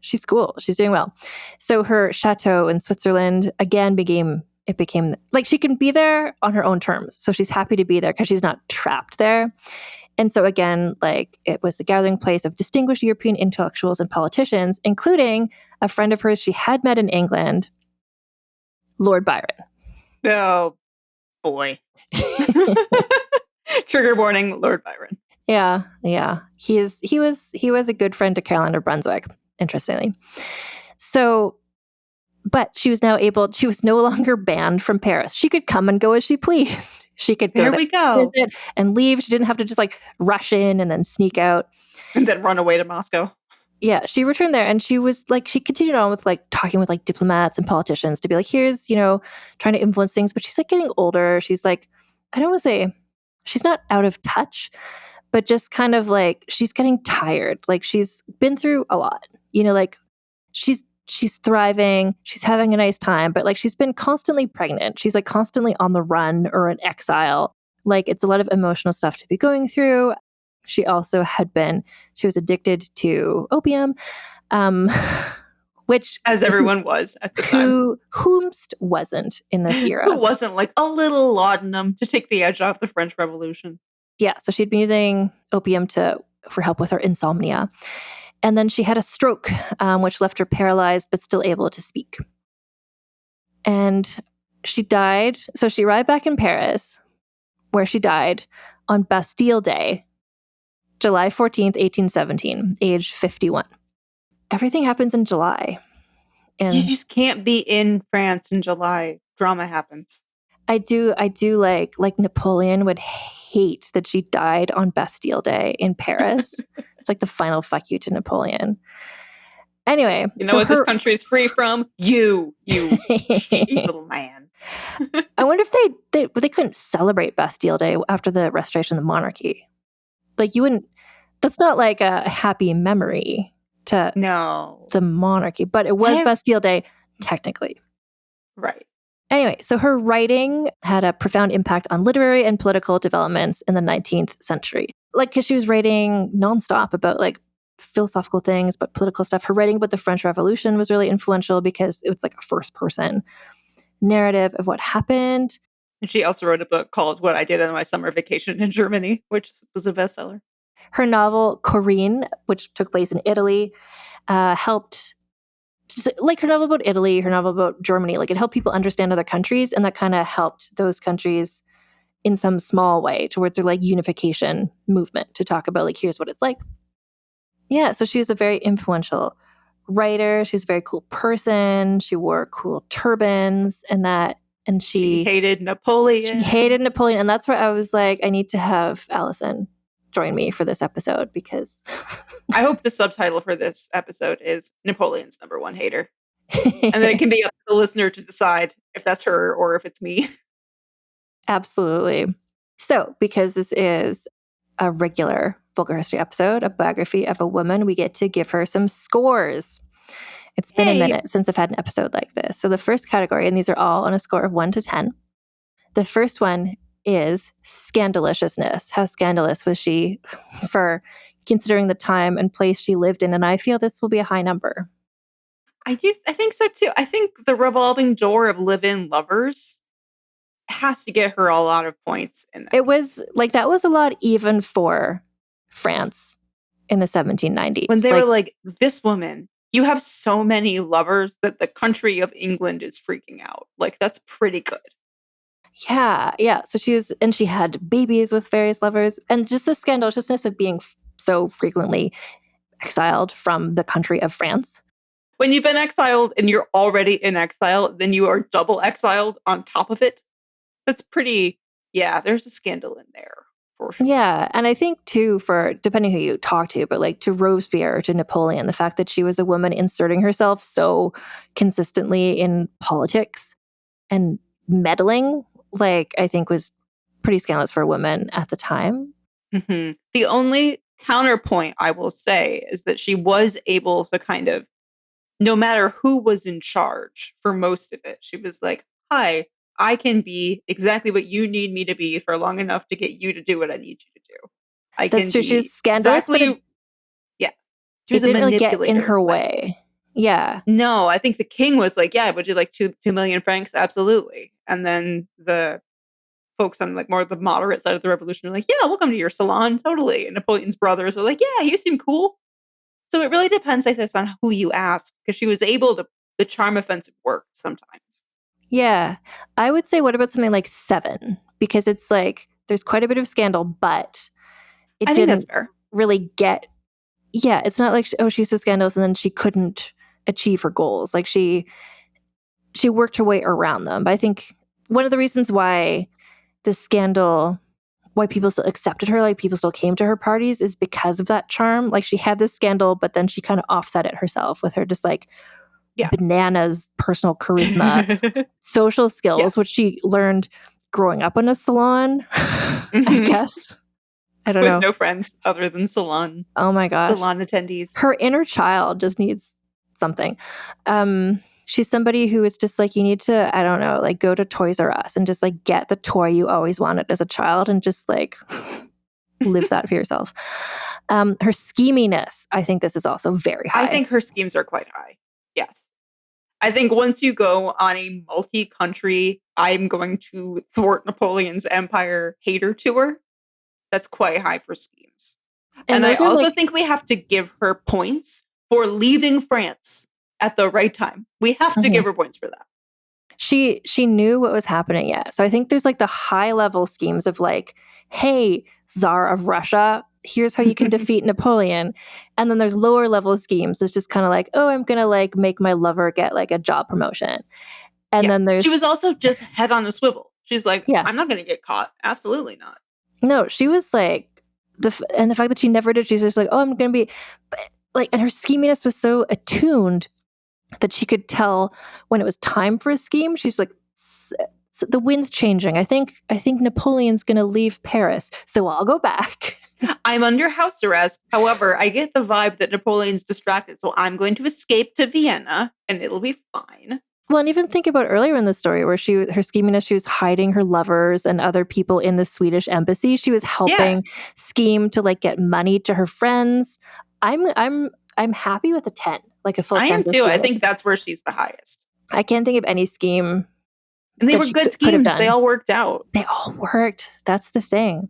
She's cool. She's doing well. So her chateau in Switzerland again became like she can be there on her own terms. So she's happy to be there because she's not trapped there. And so again, like it was the gathering place of distinguished European intellectuals and politicians, including a friend of hers she had met in England, Lord Byron. Oh boy. Trigger warning, Lord Byron. Yeah. He was a good friend to Caroline of Brunswick, interestingly. So, but she was no longer banned from Paris. She could come and go as she pleased. She could go visit and leave. She didn't have to just like rush in and then sneak out. And then run away to Moscow. Yeah, she returned there and she was like, she continued on with like talking with like diplomats and politicians to be like, here's, trying to influence things. But she's like getting older. She's like, I don't want to say she's not out of touch, but just kind of like she's getting tired. Like she's been through a lot, like she's thriving. She's having a nice time, but like she's been constantly pregnant. She's like constantly on the run or in exile. Like it's a lot of emotional stuff to be going through. She also she was addicted to opium, which as everyone was at the time. Whomst wasn't in this era. Who wasn't like a little laudanum to take the edge off the French Revolution. Yeah, so she'd been using opium for help with her insomnia. And then she had a stroke, which left her paralyzed but still able to speak. And she died. So she arrived back in Paris, where she died on Bastille Day, July 14th, 1817, age 51. Everything happens in July. And you just can't be in France in July. Drama happens. I do like Napoleon would hate that she died on Bastille Day in Paris. It's like the final fuck you to Napoleon. Anyway. You know what this country is free from? You little man. I wonder if they couldn't celebrate Bastille Day after the restoration of the monarchy. Like that's not like a happy memory to the monarchy, but it was Bastille Day technically. Right. Anyway, so her writing had a profound impact on literary and political developments in the 19th century. Like, because she was writing nonstop about like philosophical things, but political stuff. Her writing about the French Revolution was really influential because it was like a first-person narrative of what happened. And she also wrote a book called What I Did on My Summer Vacation in Germany, which was a bestseller. Her novel, Corinne, which took place in Italy, helped... like her novel about Italy, her novel about Germany, like it helped people understand other countries, and that kind of helped those countries in some small way towards their like unification movement to talk about like, here's what it's like. Yeah, so she was a very influential writer. She was a very cool person. She wore cool turbans and And She hated she Napoleon. hated Napoleon. And that's where I was like, I need to have Allison join me for this episode because I hope the subtitle for this episode is Napoleon's number one hater. And then it can be up to the listener to decide if that's her or if it's me. Absolutely. So, because this is a regular Vulgar History episode, a biography of a woman, we get to give her some scores. It's been a Yay. minute since I've had an episode like this. So the first category, and these are all on a score of 1 to 10. The first one is scandaliciousness. How scandalous was she for considering the time and place she lived in? And I feel this will be a high number. I think so too. I think the revolving door of live-in lovers has to get her a lot of points in that. It was like, that was a lot even for France in the 1790s. When they were like, this woman, you have so many lovers that the country of England is freaking out. Like, that's pretty good. Yeah. So she had babies with various lovers, and just the scandaliciousness of being so frequently exiled from the country of France. When you've been exiled and you're already in exile, then you are double exiled on top of it. That's pretty, there's a scandal in there for sure. Yeah. And I think too, for depending who you talk to, but like to Robespierre or to Napoleon, the fact that she was a woman inserting herself so consistently in politics and meddling, like, I think was pretty scandalous for a woman at the time. Mm-hmm. The only counterpoint I will say is that she was able to kind of, no matter who was in charge for most of it, she was like, hi, I can be exactly what you need me to be for long enough to get you to do what I need you to do. That's true. She was scandalous, but she was a didn't really get in manipulator, her way. Yeah. No, I think the king was like, yeah, would you like 2 million francs? Absolutely. And then the folks on like more the moderate side of the revolution are like, yeah, we'll come to your salon, totally. And Napoleon's brothers are like, yeah, you seem cool. So it really depends, I guess, on who you ask, because she was able to, the charm offensive worked sometimes. Yeah. I would say, what about something like 7? Because it's like, there's quite a bit of scandal, but I think that's fair. Really get, it's not like, oh, she's so scandalous and then she couldn't achieve her goals. Like she worked her way around them. But I think one of the reasons why the scandal, why people still accepted her, like people still came to her parties, is because of that charm. Like she had this scandal, but then she kind of offset it herself with her just like bananas personal charisma, social skills, which she learned growing up in a salon, I guess. I don't know. With no friends other than salon. Oh my gosh. Salon attendees. Her inner child just needs something. She's somebody who is just like, you need to, I don't know, like go to Toys R Us and just like get the toy you always wanted as a child and just like live that for yourself. Her scheminess, I think this is also very high. I think her schemes are quite high. Yes. I think once you go on a multi-country, I'm going to thwart Napoleon's empire hater tour, that's quite high for schemes. And I also think we have to give her points for leaving France at the right time. We have to give her points for that. She knew what was happening, yeah. So I think there's like the high level schemes of like, hey, Tsar of Russia, here's how you can defeat Napoleon. And then there's lower level schemes. It's just kind of like, oh, I'm going to like make my lover get like a job promotion. And then there's... She was also just head on a swivel. She's like, I'm not going to get caught. Absolutely not. No, she was like, and the fact that she never did, she's just like, oh, I'm going to be... like, and her scheminess was so attuned that she could tell when it was time for a scheme. She's like, the wind's changing. I think Napoleon's going to leave Paris, so I'll go back. I'm under house arrest. However, I get the vibe that Napoleon's distracted, so I'm going to escape to Vienna, and it'll be fine. Well, and even think about earlier in the story where her scheminess, she was hiding her lovers and other people in the Swedish embassy. She was helping scheme to like get money to her friends. I'm happy with a 10. Like a full 10. I am too. I think that's where she's the highest. I can't think of any scheme. And they were good schemes. They all worked out. They all worked. That's the thing.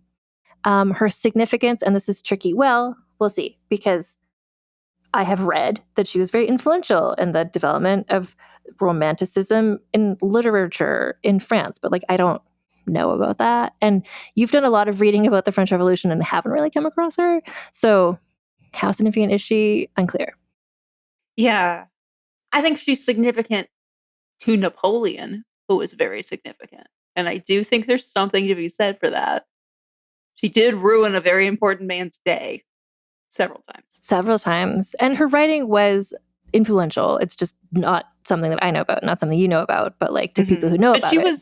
Her significance, and this is tricky. Well, we'll see, because I have read that she was very influential in the development of Romanticism in literature in France. But like, I don't know about that. And you've done a lot of reading about the French Revolution and haven't really come across her. So how significant is she? Unclear. Yeah. I think she's significant to Napoleon, but was very significant. And I do think there's something to be said for that. She did ruin a very important man's day several times. Several times. And her writing was influential. It's just not something that I know about, not something you know about, but like to people who know But about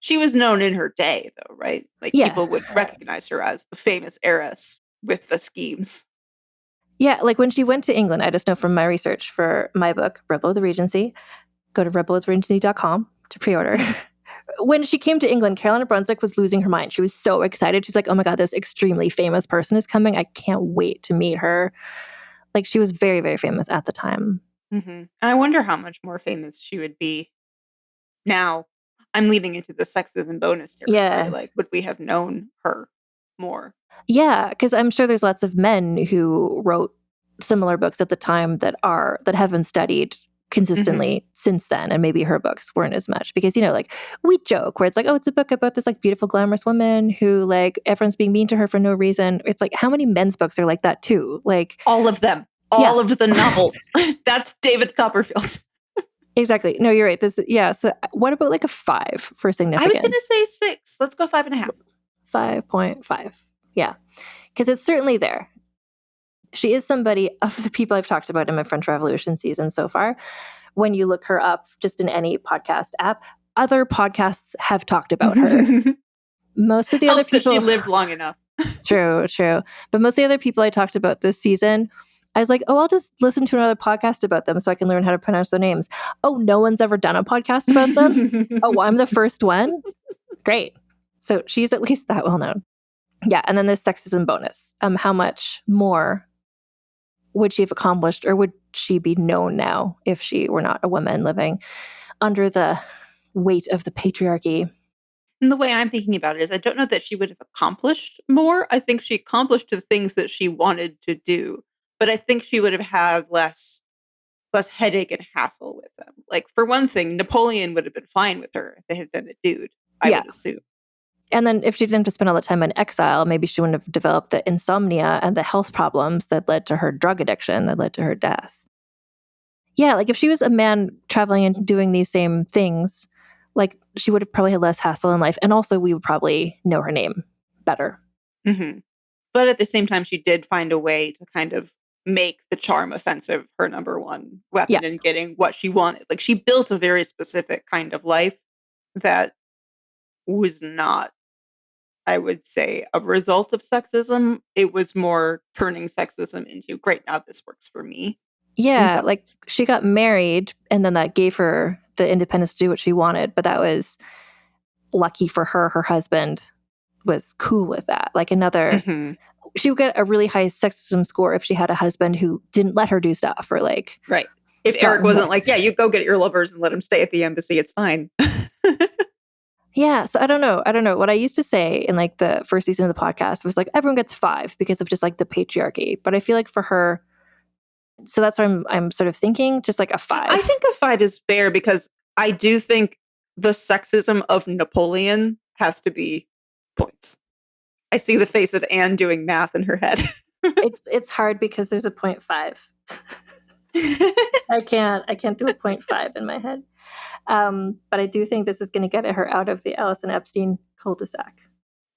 she was known in her day, though, right? Like Yeah. people would recognize her as the famous heiress with the schemes. Yeah, like when she went to England, I just know from my research for my book, Rebel of the Regency, go to rebeloftheregency.com to pre-order. When she came to England, Caroline of Brunswick was losing her mind. She was so excited. She's like, oh my God, this extremely famous person is coming. I can't wait to meet her. Like she was very, very famous at the time. And I wonder how much more famous she would be now. I'm leading into the sexism bonus territory. Yeah. Like, would we have known her more? Yeah, because I'm sure there's lots of men who wrote similar books at the time that have been studied consistently since then, and maybe her books weren't as much because, you know, like we joke where it's like, oh, it's a book about this like beautiful glamorous woman who like everyone's being mean to her for no reason. It's like how many men's books are like that too? Like all of them, all of the novels. That's David Copperfield. Exactly. No, you're right. So what about like a 5 for significant? I was going to say 6. Let's go 5.5. 5.5. Yeah, because it's certainly there. She is somebody of the people I've talked about in my French Revolution season so far. When you look her up just in any podcast app, other podcasts have talked about her. Most of the other people... that she lived long enough. True. But most of the other people I talked about this season, I was like, oh, I'll just listen to another podcast about them so I can learn how to pronounce their names. Oh, no one's ever done a podcast about them? Oh, I'm the first one? Great. So she's at least that well known. Yeah, and then the sexism bonus. How much more would she have accomplished, or would she be known now if she were not a woman living under the weight of the patriarchy? And the way I'm thinking about it is I don't know that she would have accomplished more. I think she accomplished the things that she wanted to do, but I think she would have had less headache and hassle with them. Like, for one thing, Napoleon would have been fine with her if they had been a dude, I would assume. And then if she didn't have to spend all the time in exile, maybe she wouldn't have developed the insomnia and the health problems that led to her drug addiction, that led to her death. Yeah, like if she was a man traveling and doing these same things, like she would have probably had less hassle in life. And also we would probably know her name better. But at the same time, she did find a way to kind of make the charm offensive her number one weapon in getting what she wanted. Like she built a very specific kind of life that was not, I would say, a result of sexism. It was more turning sexism into, great, now this works for me. Yeah, like she got married and then that gave her the independence to do what she wanted. But that was lucky for her. Her husband was cool with that. Like she would get a really high sexism score if she had a husband who didn't let her do stuff or like... Right. If Eric wasn't like, yeah, you go get your lovers and let him stay at the embassy, it's fine. Yeah, so I don't know. What I used to say in like the first season of the podcast was like everyone gets 5 because of just like the patriarchy. But I feel like for her, so that's what I'm sort of thinking, just like a 5. I think a 5 is fair because I do think the sexism of Napoleon has to be points. I see the face of Anne doing math in her head. It's hard because there's a 0.5. I can't do a 0.5 in my head. But I do think this is going to get her out of the Allison Epstein cul-de-sac.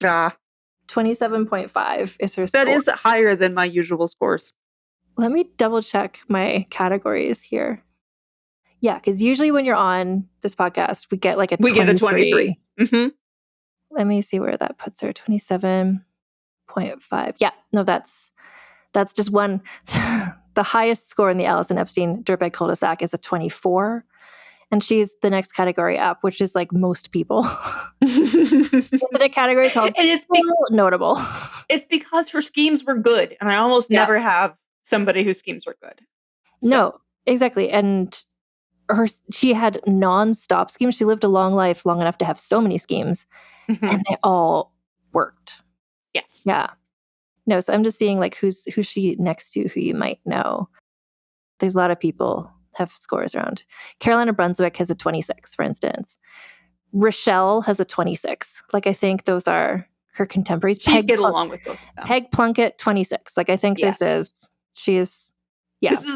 27.5 is her score. That is higher than my usual scores. Let me double check my categories here. Yeah, because usually when you're on this podcast, we get like a 23. We get a 23. Let me see where that puts her. 27.5. Yeah, no, that's just one. The highest score in the Allison Epstein dirtbag cul-de-sac is a 24. And she's the next category up, which is like most people. It's in a category called and it's notable. It's because her schemes were good. And I almost never have somebody whose schemes were good. So. No, exactly. And she had non-stop schemes. She lived a long life, long enough to have so many schemes. And they all worked. Yes. Yeah. No, so I'm just seeing like who's she next to who you might know. There's a lot of people have scores around. Caroline of Brunswick has a 26, for instance. Rochelle has a 26. Like, I think those are her contemporaries. She'd get along with both of them. Peg Plunkett, 26. Like, I think this is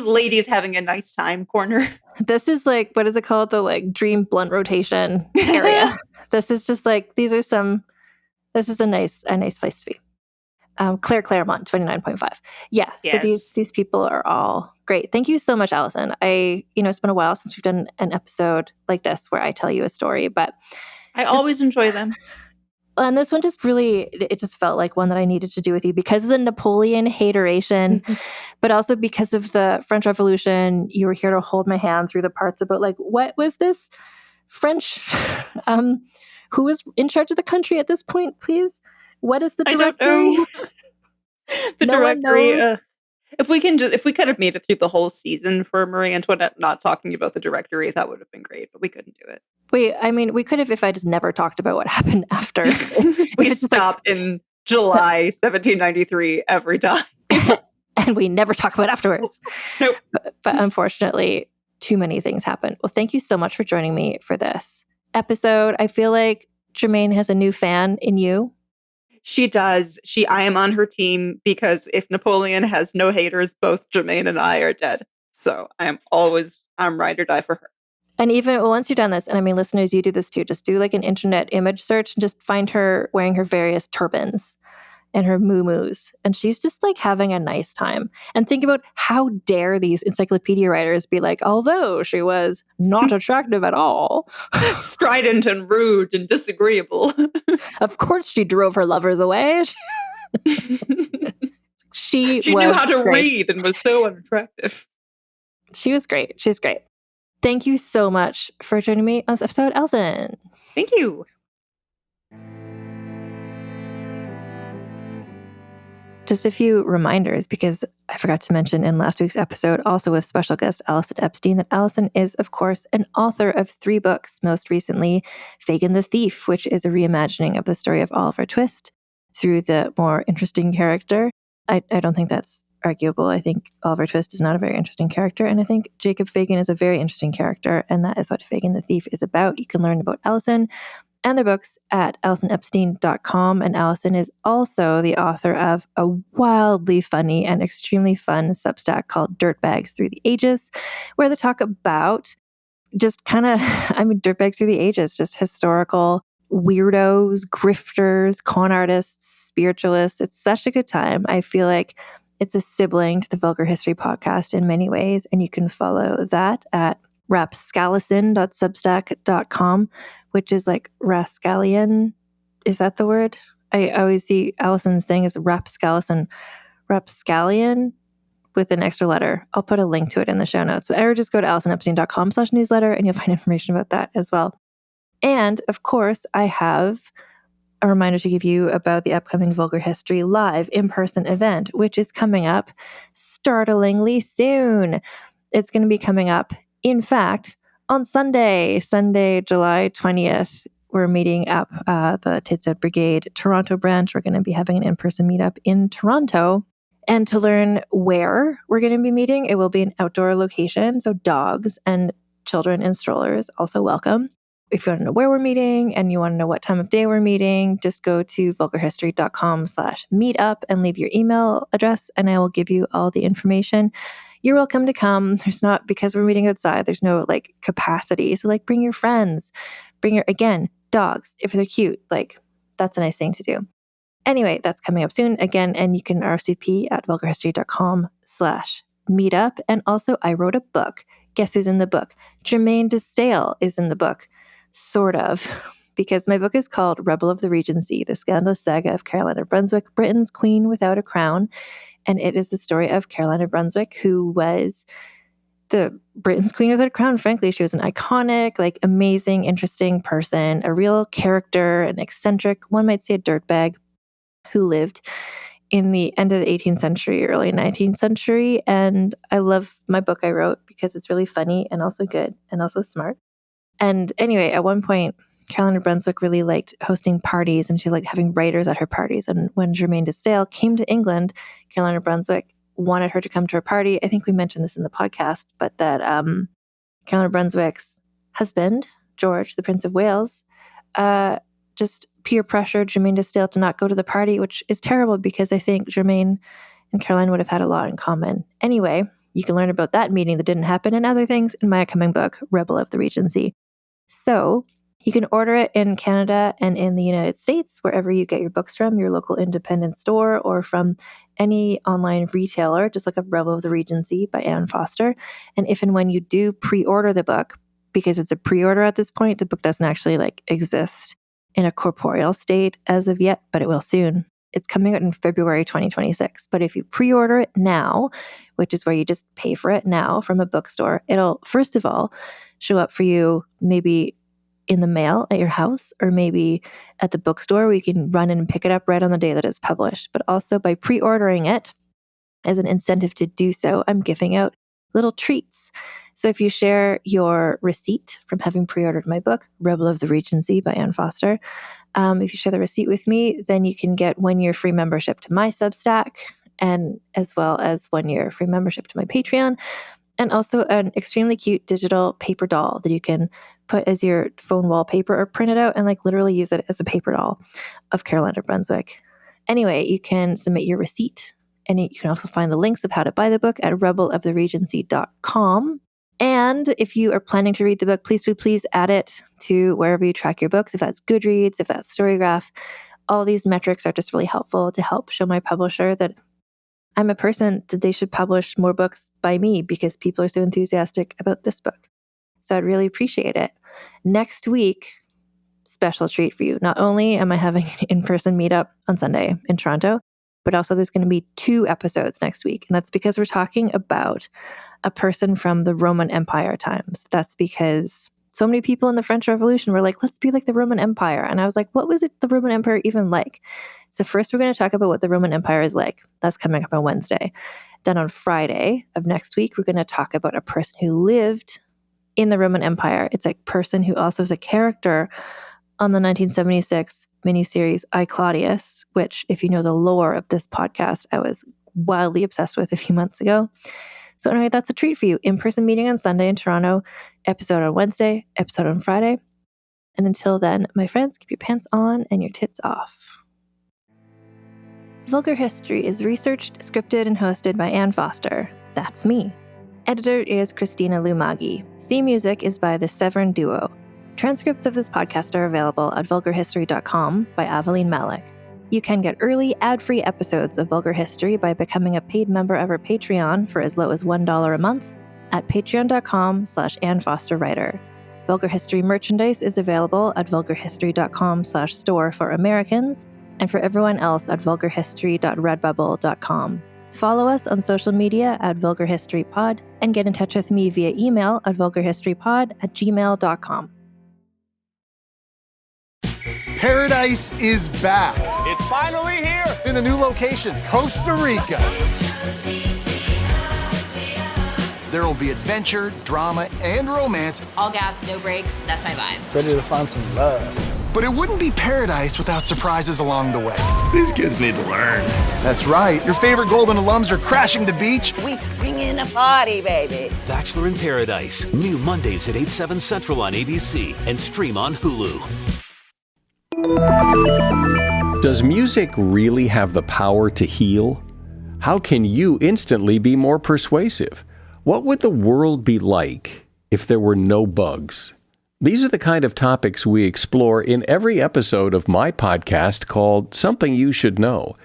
ladies having a nice time corner. This is like, what is it called? The like dream blunt rotation area. This is just like, this is a nice place to be. Claire Claremont, 29.5. Yeah. So Yes. these people are all great. Thank you so much, Allison. It's been a while since we've done an episode like this where I tell you a story, but I always enjoy them. and this one just really, it just felt like one that I needed to do with you because of the Napoleon hateration, but also because of the French Revolution. You were here to hold my hand through the parts about like, what was this French, who was in charge of the country at this point, please? What is the directory? I don't know. The No one directory. knows. If we could have made it through the whole season for Marie Antoinette not talking about the directory, that would have been great, but we couldn't do it. We could have if I just never talked about what happened after. We stopped in July 1793 every time. And we never talk about it afterwards. Nope. But unfortunately, too many things happened. Well, thank you so much for joining me for this episode. I feel like Germaine has a new fan in you. She does. I am on her team because if Napoleon has no haters, both Germaine and I are dead. So I'm ride or die for her. And even once you've done this, and I mean, listeners, you do this too, just do like an internet image search and just find her wearing her various turbans and her moo-moos. And she's just like having a nice time. And think about how dare these encyclopedia writers be like, although she was not attractive at all. Strident and rude and disagreeable. Of course she drove her lovers away. She knew how to read and was so unattractive. She was great. She's great. Thank you so much for joining me on this episode, Allison. Thank you. Just a few reminders, because I forgot to mention in last week's episode, also with special guest Allison Epstein, that Allison is, of course, an author of 3 books, most recently Fagin the Thief, which is a reimagining of the story of Oliver Twist through the more interesting character. I don't think that's arguable. I think Oliver Twist is not a very interesting character, and I think Jacob Fagin is a very interesting character, and that is what Fagin the Thief is about. You can learn about Allison and their books at AllisonEpstein.com, and Allison is also the author of a wildly funny and extremely fun Substack called Dirtbags Through the Ages, where they talk about just Dirtbags Through the Ages, just historical weirdos, grifters, con artists, spiritualists. It's such a good time. I feel like it's a sibling to the Vulgar History podcast in many ways, and you can follow that at rapscallison.substack.com, which is like rascallion. Is that the word? I always see Allison's thing is rapscallison, rapscallion with an extra letter. I'll put a link to it in the show notes. Or just go to AllisonEpstein.com/newsletter and you'll find information about that as well. And of course, I have a reminder to give you about the upcoming Vulgar History live in-person event, which is coming up startlingly soon. It's going to be coming up, in fact, on Sunday, July 20th. We're meeting up the Tits Out Brigade Toronto branch. We're going to be having an in-person meetup in Toronto. And to learn where we're going to be meeting, it will be an outdoor location. So dogs and children in strollers also welcome. If you want to know where we're meeting and you want to know what time of day we're meeting, just go to vulgarhistory.com/meetup and leave your email address, and I will give you all the information. You're welcome to come. Because we're meeting outside, there's no like capacity. So like bring your friends, again, dogs, if they're cute, like that's a nice thing to do. Anyway, that's coming up soon again, and you can RSVP at vulgarhistory.com/meetup. And also I wrote a book. Guess who's in the book? Germaine de Staël is in the book. Sort of, because my book is called Rebel of the Regency, the Scandalous Saga of Caroline of Brunswick, Britain's Queen Without a Crown. And it is the story of Caroline of Brunswick, who was the Britain's Queen Without a Crown. Frankly, she was an iconic, like amazing, interesting person, a real character, an eccentric, one might say a dirtbag, who lived in the end of the 18th century, early 19th century. And I love my book I wrote because it's really funny and also good and also smart. And anyway, at one point, Caroline of Brunswick really liked hosting parties, and she liked having writers at her parties. And when Germaine de Staël came to England, Caroline of Brunswick wanted her to come to her party. I think we mentioned this in the podcast, but that Caroline of Brunswick's husband, George, the Prince of Wales, just peer pressured Germaine de Staël to not go to the party, which is terrible because I think Germaine and Caroline would have had a lot in common. Anyway, You can learn about that meeting that didn't happen and other things in my upcoming book, Rebel of the Regency. So you can order it in Canada and in the United States, wherever you get your books from, your local independent store, or from any online retailer. Just look up Rebel of the Regency by Anne Foster. And if and when you do pre-order the book, because it's a pre-order at this point, the book doesn't actually exist in a corporeal state as of yet, but it will soon. It's coming out in February 2026. But if you pre-order it now, which is where you just pay for it now from a bookstore, it'll first of all show up for you maybe in the mail at your house, or maybe at the bookstore where you can run in and pick it up right on the day that it's published. But also by pre-ordering it, as an incentive to do so, I'm giving out little treats. So if you share your receipt from having pre-ordered my book, Rebel of the Regency by Anne Foster, if you share the receipt with me, then you can get 1 year free membership to my Substack, and as well as 1 year free membership to my Patreon, and also an extremely cute digital paper doll that you can put as your phone wallpaper or print it out and literally use it as a paper doll of Carolina Brunswick. Anyway, you can submit your receipt, and you can also find the links of how to buy the book at rebeloftheregency.com. And if you are planning to read the book, please add it to wherever you track your books. If that's Goodreads, if that's Storygraph, all these metrics are just really helpful to help show my publisher that I'm a person that they should publish more books by me, because people are so enthusiastic about this book. So I'd really appreciate it. Next week, special treat for you. Not only am I having an in-person meetup on Sunday in Toronto, but also there's going to be 2 episodes next week. And that's because we're talking about a person from the Roman Empire times. That's because so many people in the French Revolution were like, let's be like the Roman Empire. And I was like, what was it the Roman Empire even like? So first we're going to talk about what the Roman Empire is like. That's coming up on Wednesday. Then on Friday of next week, we're going to talk about a person who lived in the Roman Empire. It's a person who also is a character on the 1976 miniseries I, Claudius, which, if you know the lore of this podcast, I was wildly obsessed with a few months ago. So anyway, that's a treat for you. In-person meeting on Sunday in Toronto, episode on Wednesday, episode on Friday. And until then, my friends, keep your pants on and your tits off. Vulgar History is researched, scripted, and hosted by Anne Foster. That's me. Editor is Christina Lumagi. Theme music is by the Severin Duo. Transcripts of this podcast are available at vulgarhistory.com by Aveline Malik. You can get early, ad-free episodes of Vulgar History by becoming a paid member of our Patreon for as low as $1 a month at patreon.com/AnneFosterWriter. Vulgar History merchandise is available at vulgarhistory.com/store for Americans, and for everyone else at vulgarhistory.redbubble.com. Follow us on social media at Vulgar History Pod, and get in touch with me via email at vulgarhistorypod@gmail.com. Paradise is back It's finally here! in a new location, Costa Rica. There will be adventure, drama, and romance, All gas, no brakes, that's my vibe. Ready to find some love. but it wouldn't be paradise without surprises along the way. These kids need to learn. That's right, your favorite Golden alums are crashing the beach, We bring in a party, baby. Bachelor in Paradise. New Mondays at 8, 7 Central on ABC and stream on Hulu. Does music really have the power to heal? How can you instantly be more persuasive? What would the world be like if there were no bugs? These are the kind of topics we explore in every episode of my podcast called Something You Should Know.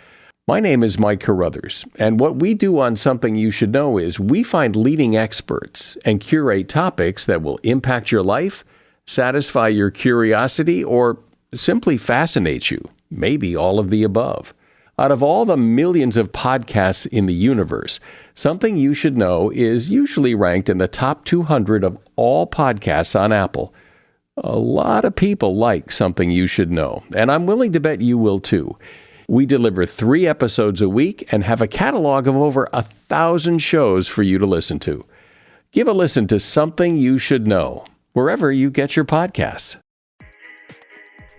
My name is Mike Carruthers, and what we do on Something You Should Know is we find leading experts and curate topics that will impact your life, satisfy your curiosity, or simply fascinate you. Maybe all of the above. Out of all the millions of podcasts in the universe, Something You Should Know is usually ranked in the top 200 of all podcasts on Apple. A lot of people like Something You Should Know, and I'm willing to bet you will too. We deliver 3 episodes a week and have a catalog of over 1,000 shows for you to listen to. Give a listen to Something You Should Know, wherever you get your podcasts.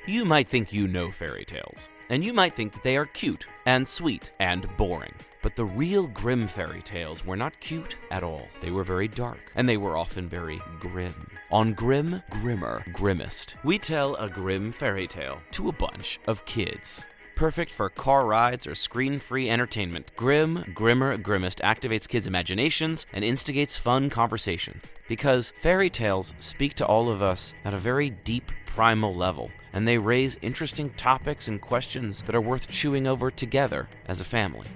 You might think you know fairy tales, and you might think that they are cute and sweet and boring. But the real Grimm fairy tales were not cute at all. They were very dark, and they were often very grim. On Grim, Grimmer, Grimmest, we tell a Grimm fairy tale to a bunch of kids. perfect for car rides or screen-free entertainment. Grim, Grimmer, Grimmest activates kids' imaginations and instigates fun conversation. Because fairy tales speak to all of us at a very deep, primal level, and they raise interesting topics and questions that are worth chewing over together as a family.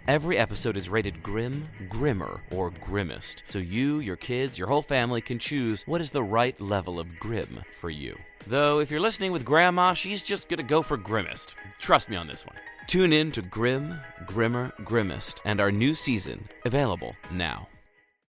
Every episode is rated Grim, Grimmer, or Grimmest, so you, your kids, your whole family can choose what is the right level of grim for you. Though, if you're listening with Grandma, she's just gonna go for Grimmest. Trust me on this one. Tune in to Grim, Grimmer, Grimmest, and our new season, available now.